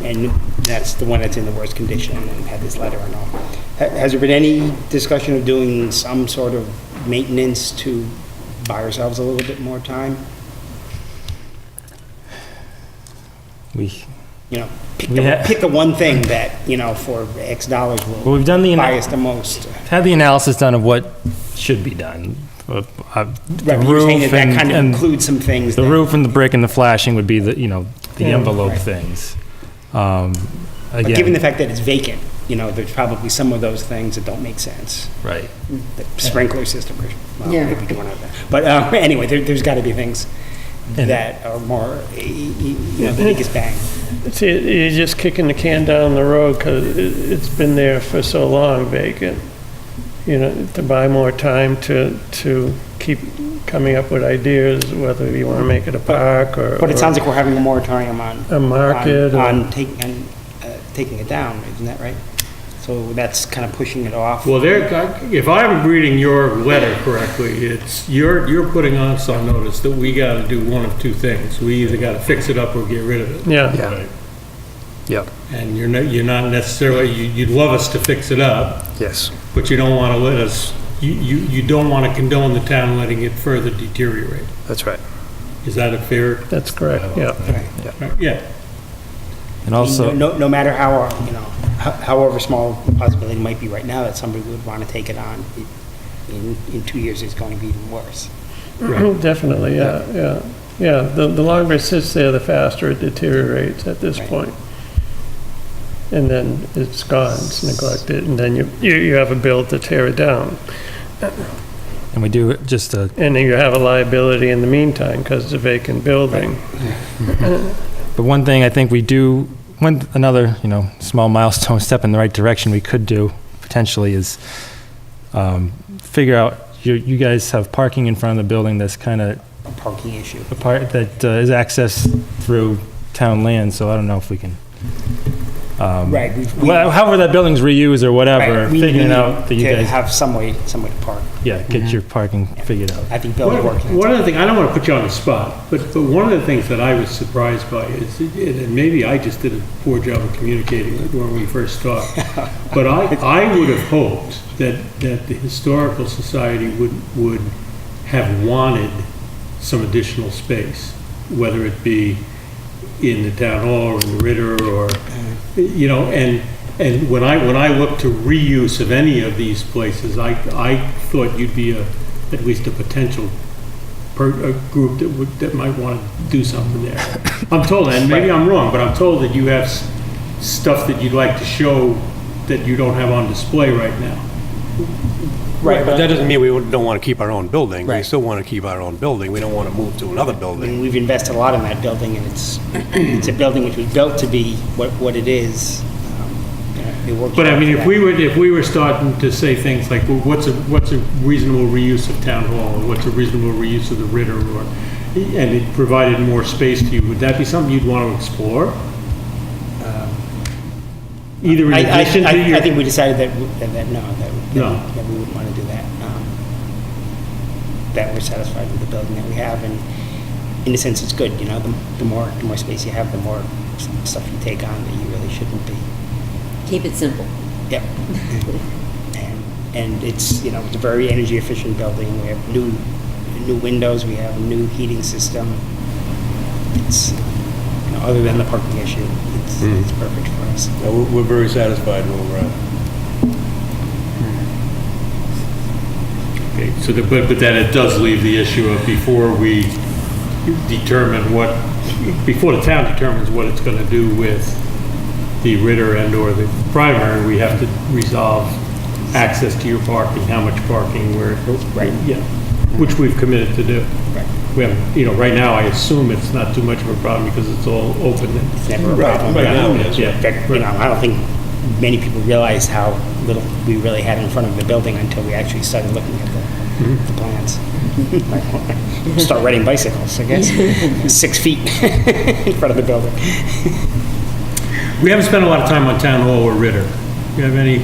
and that's the one that's in the worst condition and had this letter and all. Has there been any discussion of doing some sort of maintenance to buy ourselves a little bit more time? You know, pick the one thing that, you know, for X dollars will we've done the buy us the most. had the analysis done of what should be done. The Right, you're saying that that kind of includes some things. The that- roof and the brick and the flashing would be the, you know, the Yeah, envelope right. things. But Again, given the fact that it's vacant, you know, there's probably some of those things that don't make sense. right. The sprinkler system, well, Yeah. maybe we don't have that. But anyway, there's got to be things that are more, you know, the biggest bang. See, you're just kicking the can down the road because it's been there for so long vacant. You know, to buy more time to keep coming up with ideas, whether you want to make it a park or. But it sounds like we're having a moratorium on. A market On taking it down, isn't that right? So that's kind of pushing it off. Well, if I'm reading your letter correctly, it's, you're putting us on notice that we gotta do one of two things. We either gotta fix it up or get rid of it. Yeah. Yeah. Yep. And you're not necessarily, you'd love us to fix it up, Yes. but you don't wanna let us you don't want to condone the town letting it further deteriorate. That's right. Is that a fair? That's correct, yeah. Yeah. And also, No matter how, however small the possibility might be right now that somebody would want to take it on, in 2 years, it's going to be even worse. Definitely, yeah. The longer it sits there, the faster it deteriorates at this point. And then it's gone, it's neglected, and then you have a bill to tear it down. and we do just a, And then you have a liability in the meantime, because it's a vacant building. but one thing I think we do, another, small milestone step in the right direction we could do potentially is figure out, you guys have parking in front of the building that's kind of A parking issue. a part that is accessed through town land, so I don't know if we can, Right. however that building's reused or whatever, Right, we figuring need out that you to guys, have some way to park. get your parking figured out. I think Bill's working. One of the things, I don't want to put you on the spot, but one of the things that I was surprised by is, and maybe I just did a poor job of communicating it when we first talked, but I would have hoped that the Historical Society would have wanted some additional space, whether it be in the town hall or in the Ritter or, and when I look to reuse of any of these places, I thought you'd be at least a potential a group that might want to do something there. I'm told, and maybe I'm wrong, but I'm told that you have stuff that you'd like to show that you don't have on display right now. Right, but that doesn't mean we don't want to keep our own building. We Right. still want to keep our own building. We don't want to move to another I building. mean, we've invested a lot in that building, and it's a building which was built to be what it is. It works But I well mean, for if we were starting to say things like, well, what's a reasonable reuse of town hall, or what's a reasonable reuse of the Ritter, and it provided more space to you, would that be something you'd want to explore? Either in addition to your... I think we decided that no, No. that we wouldn't want to do that. That we're satisfied with the building that we have, and in a sense, it's good. The more space you have, the more stuff you take on that you really shouldn't be. Keep it simple. Yep. and it's it's a very energy efficient building. We have new windows. We have a new heating system. It's other than the parking issue, it's perfect for us. Yeah, we're very satisfied where we're at. Okay, so but then it does leave the issue of before we determine before the town determines what it's going to do with the Ritter and or the primary, we have to resolve access to your parking, how much parking, where, Right. yeah, which we've committed to do. Right. We haven't, right now, I assume it's not too much of a problem because it's all open. It's never a Right, problem. right now it is. Yeah. In fact, I don't think many people realize how little we really had in front of the building until we actually started looking at the plans. Start riding bicycles, I guess. 6 feet in front of the building. We haven't spent a lot of time on Town Hall or Ritter. Do you have any?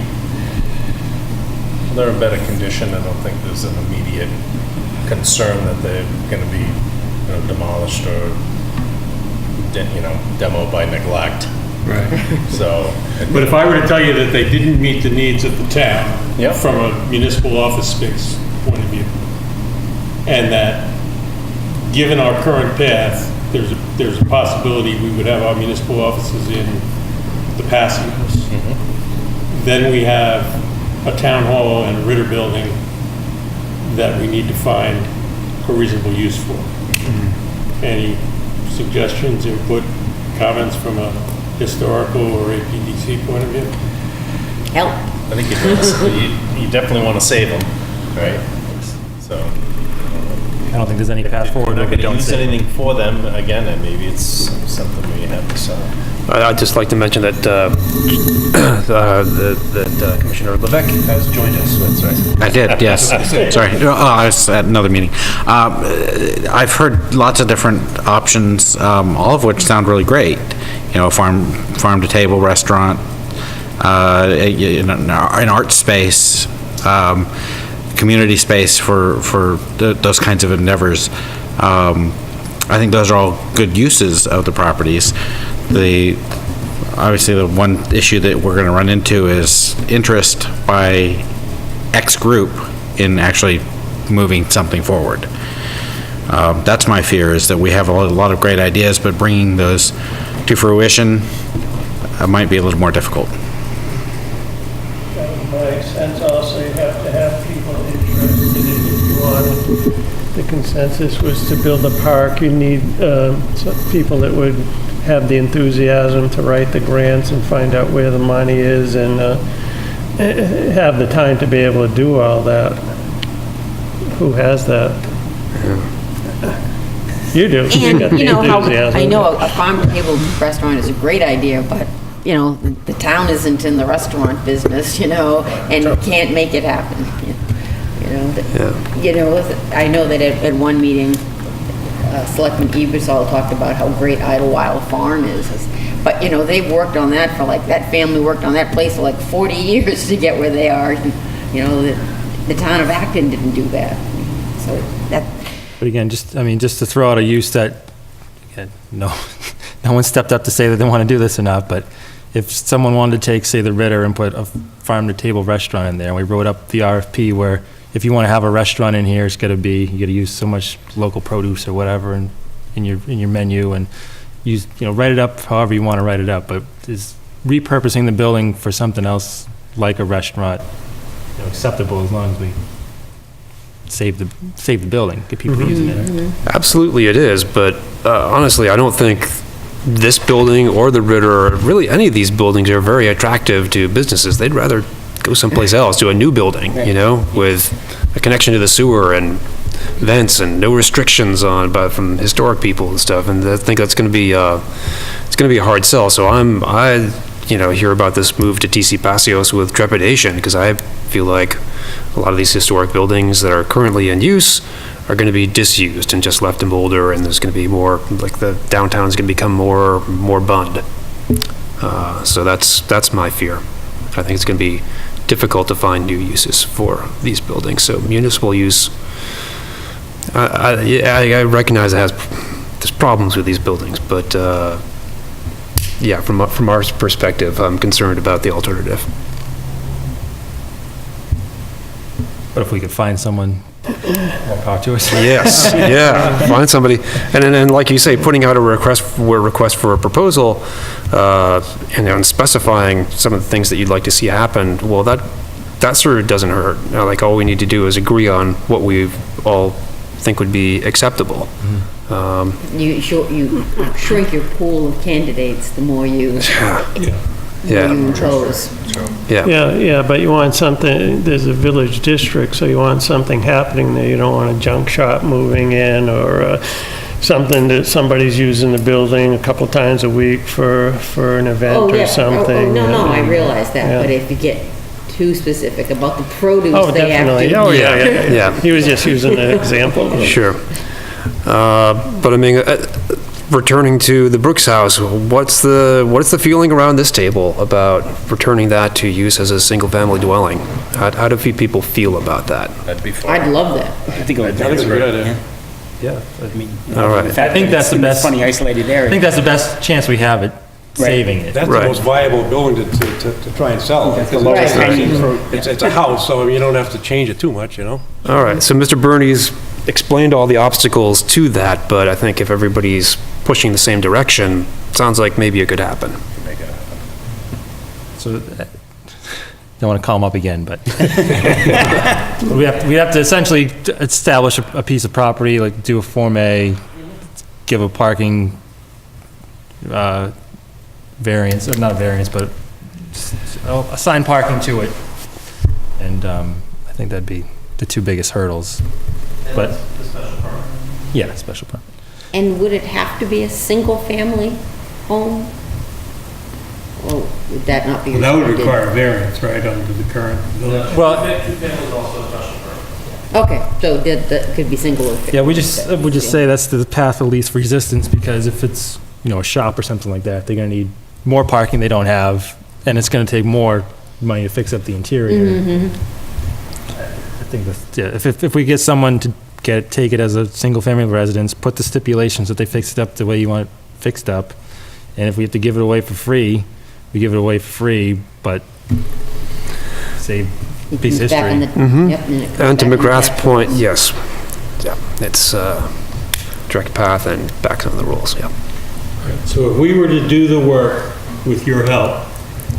They're in better condition. I don't think there's an immediate concern that they're going to be, demolished or, demoed by neglect. Right. So. But if I were to tell you that they didn't meet the needs of the town Yep. from a municipal office space point of view, and that, given our current path, there's a possibility we would have our municipal offices in the Passios. Then we have a town hall and a Ritter building that we need to find a reasonable use for. Any suggestions, input, comments from a historical or APDC point of view? Help. I think you definitely want to save them, right? So. I don't think there's any path forward If if we're we not don't going to use say. anything for them, again, and maybe it's something we have to sell. I'd just like to mention that Commissioner Levesque has joined us. That's right. I did, yes. Sorry. I was at another meeting. I've heard lots of different options, all of which sound really great. Farm to table restaurant, an art space, community space for those kinds of endeavors. I think those are all good uses of the properties. Obviously, the one issue that we're going to run into is interest by X group in actually moving something forward. That's my fear, is that we have a lot of great ideas, but bringing those to fruition might be a little more difficult. That would make sense. Also, you have to have people interested. If you wanted, the consensus was to build a park, you need some people that would have the enthusiasm to write the grants and find out where the money is and have the time to be able to do all that. Who has that? You do. And, got the you know, how, enthusiasm. I know a farm-to-table restaurant is a great idea, but, you know, the town isn't in the restaurant business, you know, and you can't make it happen. You know, I know that at one meeting, Selectman Ebersol talked about how great Idlewild Farm is. But, you know, they've worked on that for like, that family worked on that place for like 40 years to get where they are. You know, the town of Acton didn't do that. So that. But again, just to throw out a use that, again, no one stepped up to say that they want to do this or not, but if someone wanted to take, say, the Ritter and put a farm-to-table restaurant in there, and we wrote up the RFP where if you want to have a restaurant in here, it's got to be, you got to use so much local produce or whatever in your menu, and use, write it up however you want to write it up, but is repurposing the building for something else like a restaurant acceptable as long as we save the building, get people using it. Absolutely it is, but honestly, I don't think this building or the Ritter, or really any of these buildings, are very attractive to businesses. They'd rather go someplace else, to a new building, with a connection to the sewer and vents and no restrictions from historic people and stuff. And I think that's going to be it's going to be a hard sell. So I hear about this move to TC Passios with trepidation, because I feel like a lot of these historic buildings that are currently in use are going to be disused and just left in Boulder, and there's going to be more, like, the downtown's going to become more bund. So that's my fear. I think it's going to be difficult to find new uses for these buildings. So municipal use, I recognize there's problems with these buildings, but yeah, from our perspective, I'm concerned about the alternative. But if we could find someone more power to us. Yes, yeah, find somebody. And then, like you say, putting out a request for a proposal, and specifying some of the things that you'd like to see happen, well, that sort of doesn't hurt. Like, all we need to do is agree on what we all think would be acceptable. You shrink your pool of candidates the more you impose. Yeah, but you want something, there's a village district, so you want something happening there. You don't want a junk shop moving in, or something that somebody's using the building a couple times a week for an event or something. No, I realize that, but if you get too specific about the produce, they definitely. have to. Yeah. He was just using an example. Sure. But I mean, returning to the Brooks House, what's the feeling around this table about returning that to use as a single-family dwelling? How do people feel about that? That'd be fun. I'd love that. I think it's a good idea. Yeah. I mean, All right. the fact I think that that's it's the in this best- funny isolated area. I think that's the best chance we have at saving it. That's Right. the most viable building to try and sell. That's the Because lowest it's a house, so you don't have to change it too much, All right, so Mr. Bernie's explained all the obstacles to that, but I think if everybody's pushing the same direction, sounds like maybe it could happen. So, don't want to call them up again, but we have to essentially establish a piece of property, like do a Form A, give a parking variance, or not variance, but assign parking to it. And I think that'd be the two biggest hurdles. But yeah, special permit. And would it have to be a single-family home? Or would that not be That would restricted? require a variance, right, under the current village? Well, Okay, so that could be single or yeah, we just say that's the path of least resistance, because if it's, a shop or something like that, they're gonna need more parking they don't have, and it's gonna take more money to fix up the interior. I think if we get someone to take it as a single-family residence, put the stipulations that they fix it up the way you want it fixed up, and if we have to give it away for free, we give it away for free, but say It Piece comes back on history. the- Yep, and it comes And to back on the McGrath's tax point, rolls. yes. Yeah, it's direct path and back on the rules, yeah. So if we were to do the work with your help,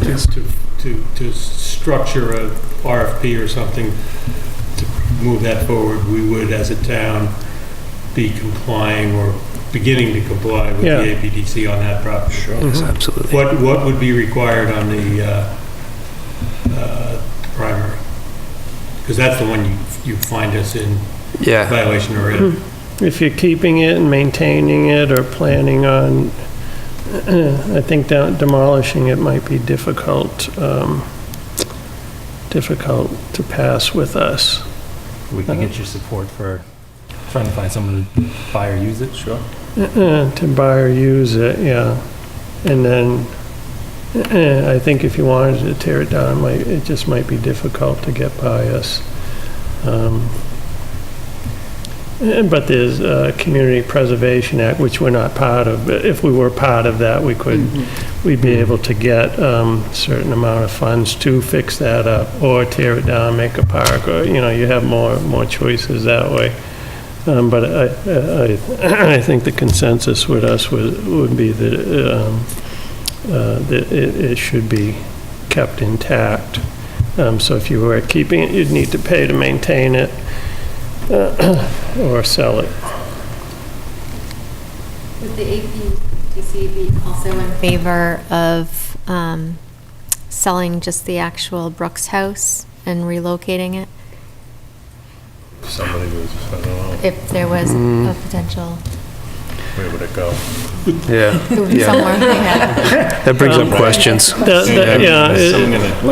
to structure a RFP or something to move that forward, we would, as a town, be complying or beginning to comply with the Yeah. APDC on that property. Sure. Yes, absolutely. What would be required on the primary? Because that's the one you find us in Yeah. violation already. If you're keeping it and maintaining it or planning on, I think demolishing it might be difficult to pass with us. We can get your support for trying to find someone to buy or use it, sure. To buy or use it, yeah. And then, I think if you wanted to tear it down, it just might be difficult to get by us. But there's a Community Preservation Act, which we're not part of. But if we were part of that, we'd be able to get a certain amount of funds to fix that up, or tear it down, make a park, or, you have more choices that way. But I think the consensus with us would be that it should be kept intact. So if you were keeping it, you'd need to pay to maintain it, or sell it. Would the APDC be also in favor of selling just the actual Brooks house and relocating it? Somebody was, I don't know, If there was a potential, where would it go? Yeah. it would be somewhere, yeah. That brings up questions. Let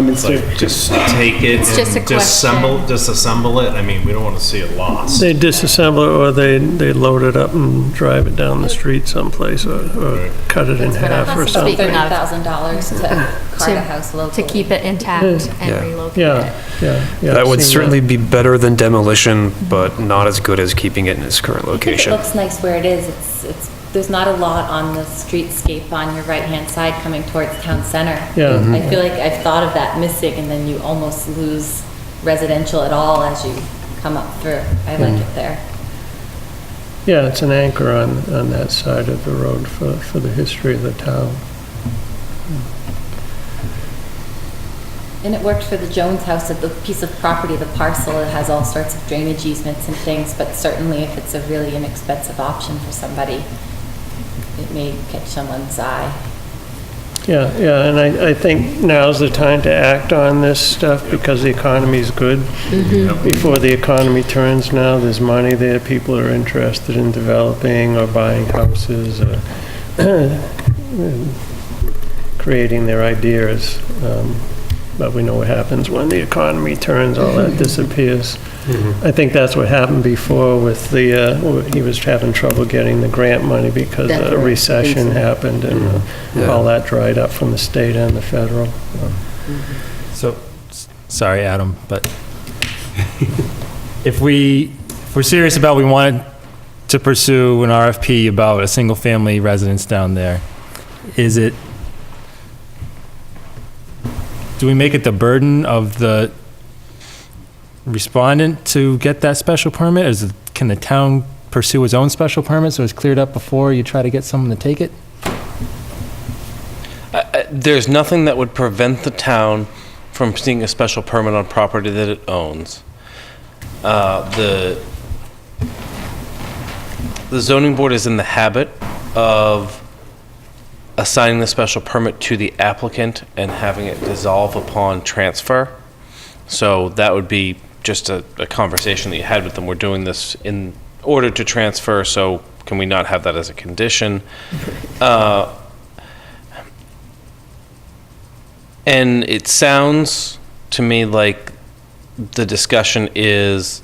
me see. Just take it It's just a and disassemble it? I mean, we don't want to see it lost. They disassemble it, or they load it up and drive it down the street someplace, or cut it in half or something. Speaking of- $30,000 to cart a house To locally. keep it intact and Yeah. relocate Yeah, it. yeah. That would I've seen certainly be better than demolition, but not as good as keeping it in its current I think it location. looks nice where it is. There's not a lot on the streetscape on your right-hand side coming towards town center. Yeah. I feel like I've thought of that missing, and then you almost lose residential at all as you come up through. I like it there. Yeah, it's an anchor on that side of the road for the history of the town. And it worked for the Jones house, at the piece of property, the parcel, it has all sorts of drainage easements and things, but certainly if it's a really inexpensive option for somebody, it may catch someone's eye. Yeah, and I think now's the time to act on this stuff because the economy's good. Before the economy turns now, there's money there, people are interested in developing or buying houses, or creating their ideas. But we know what happens when the economy turns, all that disappears. I think that's what happened before with he was having trouble getting the grant money because That's a right. recession happened and all that dried up from the state and the federal. So, sorry, Adam, but if we're serious about we wanted to pursue an RFP about a single-family residence down there, do we make it the burden of the respondent to get that special permit? Can the town pursue its own special permit so it's cleared up before you try to get someone to take it? There's nothing that would prevent the town from seeking a special permit on property that it owns. The zoning board is in the habit of assigning the special permit to the applicant and having it dissolve upon transfer. So that would be just a conversation that you had with them. We're doing this in order to transfer, so can we not have that as a condition? And it sounds to me like the discussion is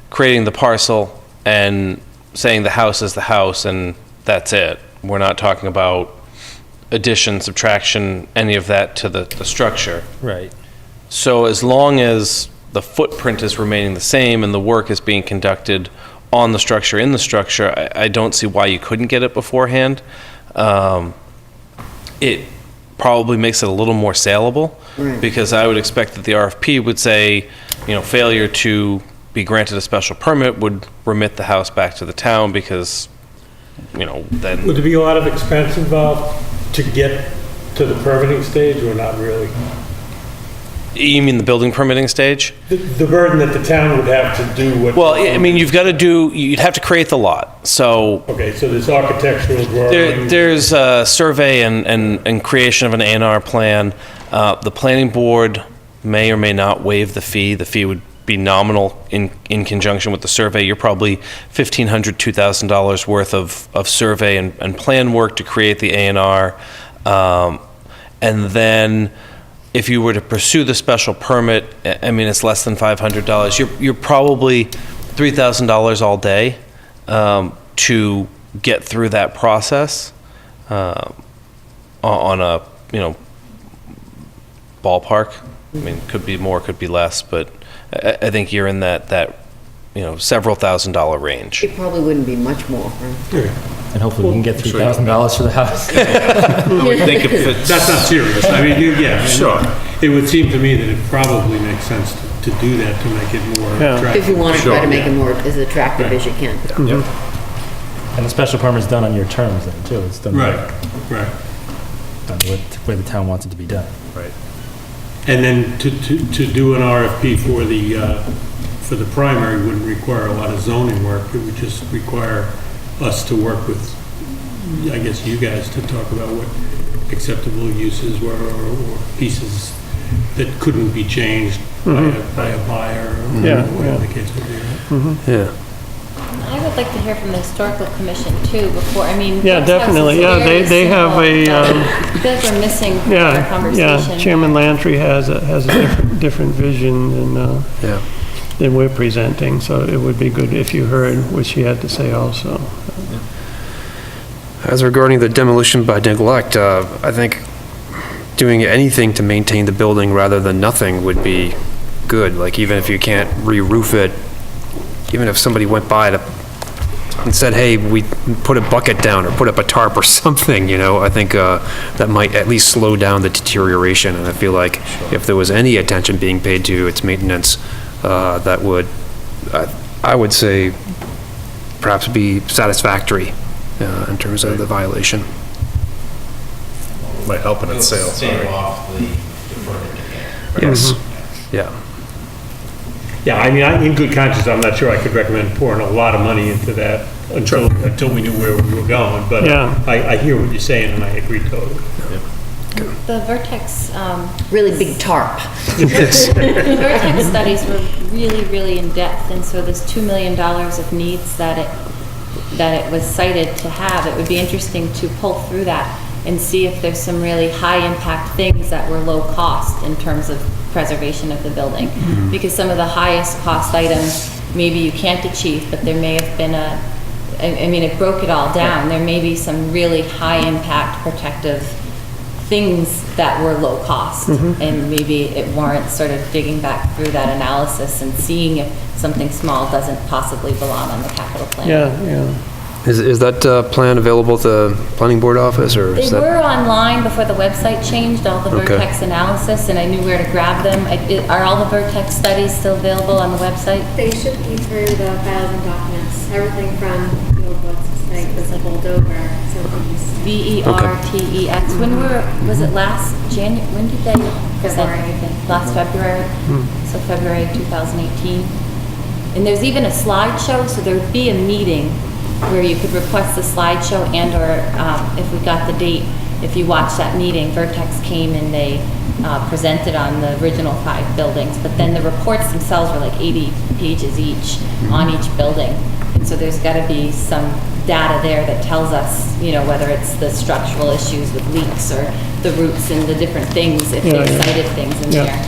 creating the parcel and saying the house is the house and that's it. We're not talking about addition, subtraction, any of that to the structure. Right. So as long as the footprint is remaining the same and the work is being conducted on the structure, in the structure, I don't see why you couldn't get it beforehand. probably makes it a little more saleable. Right. Because I would expect that the RFP would say, failure to be granted a special permit would remit the house back to the town because, then. Would there be a lot of expense involved to get to the permitting stage, or not really? You mean the building permitting stage? The burden that the town would have to do what... Well, you'd have to create the lot, so. Okay, so there's architectural drawings. There's a survey and creation of an A&R plan. The planning board may or may not waive the fee. The fee would be nominal in conjunction with the survey. You're probably $1,500, $2,000 worth of survey and plan work to create the A&R. And then if you were to pursue the special permit, it's less than $500. You're probably $3,000 all day to get through that process on a ballpark. Could be more, could be less, but I think you're in that several $1,000 range. It probably wouldn't be much more. Right? And hopefully we can get $3,000 for the house. That's not serious. Sure. It would seem to me that it probably makes sense to do that, to make it more attractive. If you want to try to make it more as attractive as you can. Yep. And the special permit's done on your terms then, too. It's done Right. done the way the town wants it to be done. Right. And then to do an RFP for the primary wouldn't require a lot of zoning work. It would just require us to work with, I guess, you guys to talk about what acceptable uses were, or pieces that couldn't be changed by a buyer, or whatever the case would be. Yeah. I would like to hear from the historical commission too before, Yeah, definitely. Yeah, they have a. I feel like we're missing our conversation. Yeah. Chairman Lantry has a different vision than we're presenting, so it would be good if you heard what she had to say also. As regarding the demolition by neglect, I think doing anything to maintain the building rather than nothing would be good. Like, even if you can't re-roof it, even if somebody went by and said, hey, we put a bucket down or put up a tarp or something, I think that might at least slow down the deterioration. And I feel like if there was any attention being paid to its maintenance, that would, I would say, perhaps be satisfactory in terms of the violation. Might help in its sale. Save off the deferred. Yes. Yeah. Yeah, in good conscience, I'm not sure I could recommend pouring a lot of money into that until we knew where we were going. But I hear what you're saying, and I agree totally. The Vertex, really big tarp. the Vertex studies were really, really in depth, and so there's $2 million of needs that it was cited to have. It would be interesting to pull through that and see if there's some really high impact things that were low cost in terms of preservation of the building. Because some of the highest cost items maybe you can't achieve, but there may have been it broke it all down. There may be some really high impact protective things that were low cost, and maybe it warrants sort of digging back through that analysis and seeing if something small doesn't possibly belong on the capital plan. Yeah. Is that plan available at the planning board office, or is They that? were online before the website changed, all the Okay. Vertex analysis, and I knew where to grab them. Are all the Vertex studies still available on the website? They should be through the 1,000 documents, everything from what's site was pulled over, so these. VERTEX. Was it last January? When did they present everything? Last February? So February 2018. And there's even a slideshow, so there would be a meeting where you could request the slideshow, and or if we got the date, if you watch that meeting, Vertex came and they presented on the original 5 buildings, but then the reports themselves were like 80 pages each on each building. And so there's got to be some data there that tells us, whether it's the structural issues with leaks or the roots and the different things, if they cited things in there.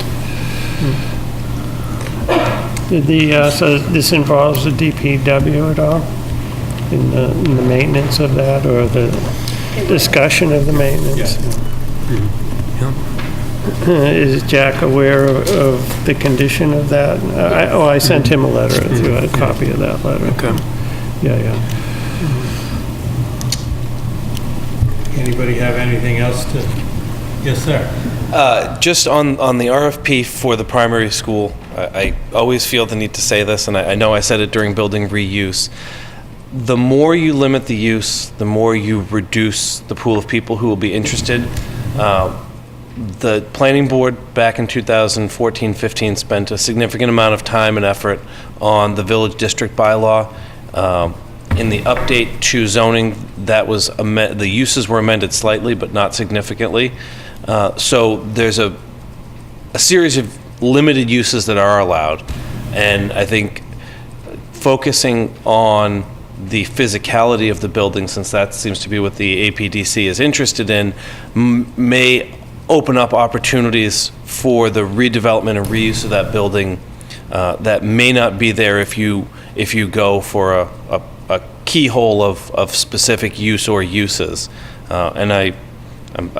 So this involves the DPW at all? In the maintenance of that, or the discussion of the maintenance? Is Jack aware of the condition of that? I sent him a letter, if you had a copy of that letter. Okay. Yeah. Anybody have anything else to Yes, sir. Just on the RFP for the primary school, I always feel the need to say this, and I know I said it during building reuse. The more you limit the use, the more you reduce the pool of people who will be interested. The planning board back in 2014-15 spent a significant amount of time and effort on the village district bylaw. In the update to zoning, that was the uses were amended slightly, but not significantly. So there's a series of limited uses that are allowed, and I think focusing on the physicality of the building, since that seems to be what the APDC is interested in, may open up opportunities for the redevelopment and reuse of that building that may not be there if you go for a keyhole of specific use or uses. And I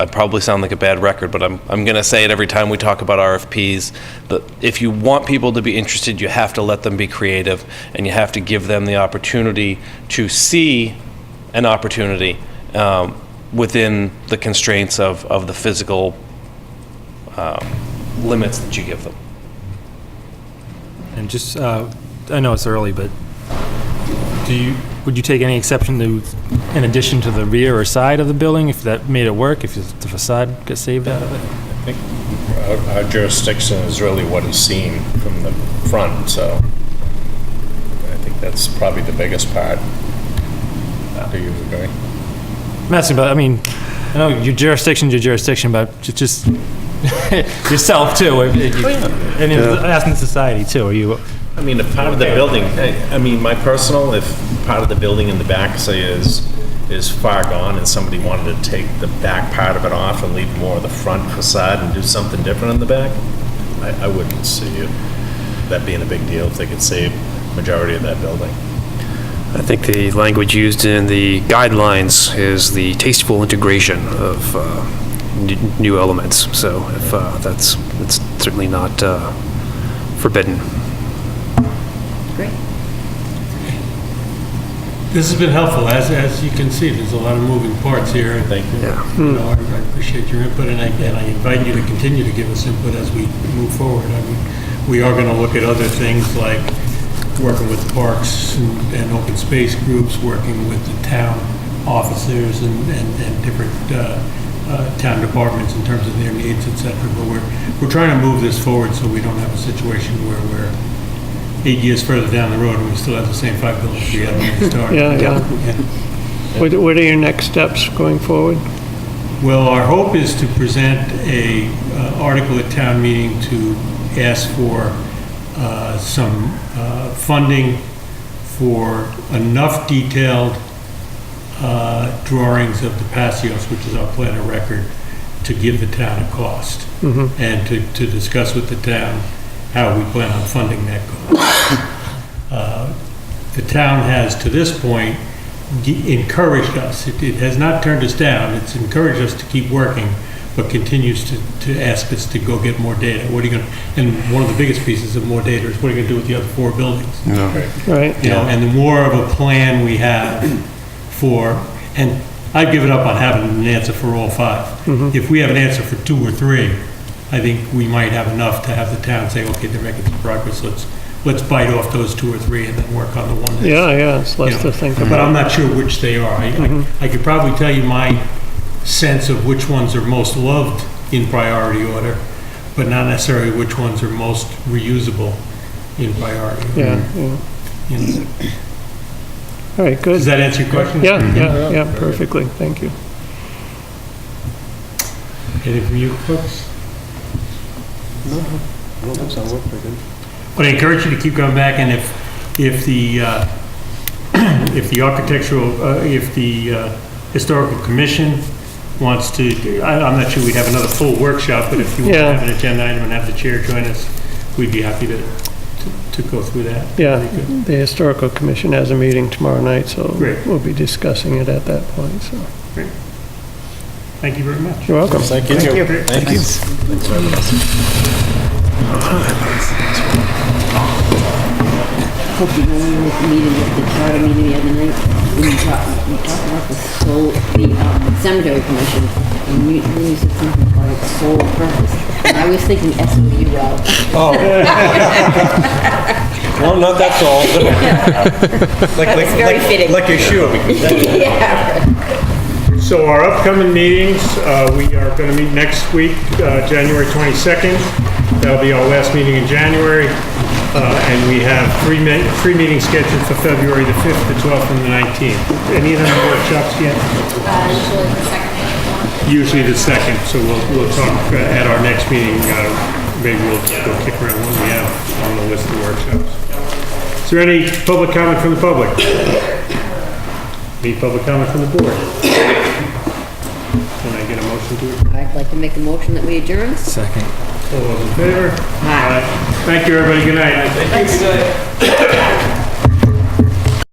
probably sound like a bad record, but I'm going to say it every time we talk about RFPs, that if you want people to be interested, you have to let them be creative, and you have to give them the opportunity to see an opportunity within the constraints of the physical limits that you give them. And just, I know it's early, but would you take any exception to, in addition to the rear or side of the building, if that made it work, if the facade gets saved out of it? I think our jurisdiction is really what is seen from the front, so I think that's probably the biggest part. Do you agree? I'm asking about, I mean, I know your jurisdiction's your jurisdiction, but just yourself too. And asking society too. Are you? I mean, if part of the building, I mean, my personal, if part of the building in the back, say, is far gone and somebody wanted to take the back part of it off and leave more of the front facade and do something different in the back, I wouldn't see that being a big deal if they could save majority of that building. I think the language used in the guidelines is the tasteful integration of new elements. So if that's certainly not forbidden. Great. This has been helpful. As you can see, there's a lot of moving parts here. Thank you. Yeah. You know, I appreciate your input, and I invite you to continue to give us input as we move forward. I mean, we are going to look at other things like working with parks and open space groups, working with the town officers and different town departments in terms of their needs, et cetera. But we're trying to move this forward so we don't have a situation where we're 8 years further down the road and we still have the same 5 buildings we had when we started. Yeah. What are your next steps going forward? Well, our hope is to present a article at town meeting to ask for some funding for enough detailed drawings of the patios, which is our plan of record, to give the town a cost, and to discuss with the town how we plan on funding that cost. The town has, to this point, encouraged us. It has not turned us down. It's encouraged us to keep working, but continues to ask us to go get more data. What are you going to, and one of the biggest pieces of more data is what are you going to do with the other 4 buildings? Right. You know, and the more of a plan we have for, and I've given up on having an answer for all 5. If we have an answer for 2 or 3, I think we might have enough to have the town say, okay, they're making some progress, let's bite off those 2 or 3 and then work on the one that's, Yeah, it's less to think about. but I'm not sure which they are. I could probably tell you my sense of which ones are most loved in priority order, but not necessarily which ones are most reusable in priority order. You know. All right, good. Does that answer your question? Yeah, perfectly. Thank you. Anything from you folks? No, that's all work pretty good. But I encourage you to keep going back, and if the architectural, if the historical commission wants to, I'm not sure we'd have another full workshop, but if you want to have an agenda item and have the chair join us, we'd be happy to go through that. Yeah, the Historical Commission has a meeting tomorrow night, so Great. we'll be discussing it at that point, so. Great. Thank you very much. You're welcome. Thank you. Thank you. Thank you. Thanks very much. Hope you know when we were at the meeting, the charter meeting the other night, we talked about the cemetery commission. And you said something like sole purpose. And I was thinking S-O-U-L. Oh. Well, not that tall. It's very fitting. Like your shoe. Yeah. So our upcoming meetings, we are going to meet next week, January 22nd. That'll be our last meeting in January. And we have three meetings scheduled for February the 5th, the 12th, and the 19th. Any of them workshops yet? Usually the second. So we'll talk at our next meeting. Maybe we'll kick around what we have on the list of workshops. Is there any public comment from the public? Any public comment from the board? Can I get a motion to it? I'd like to make a motion that we adjourn. Second. All those in favor? Aye. Thank you, everybody. Good night. Thank you.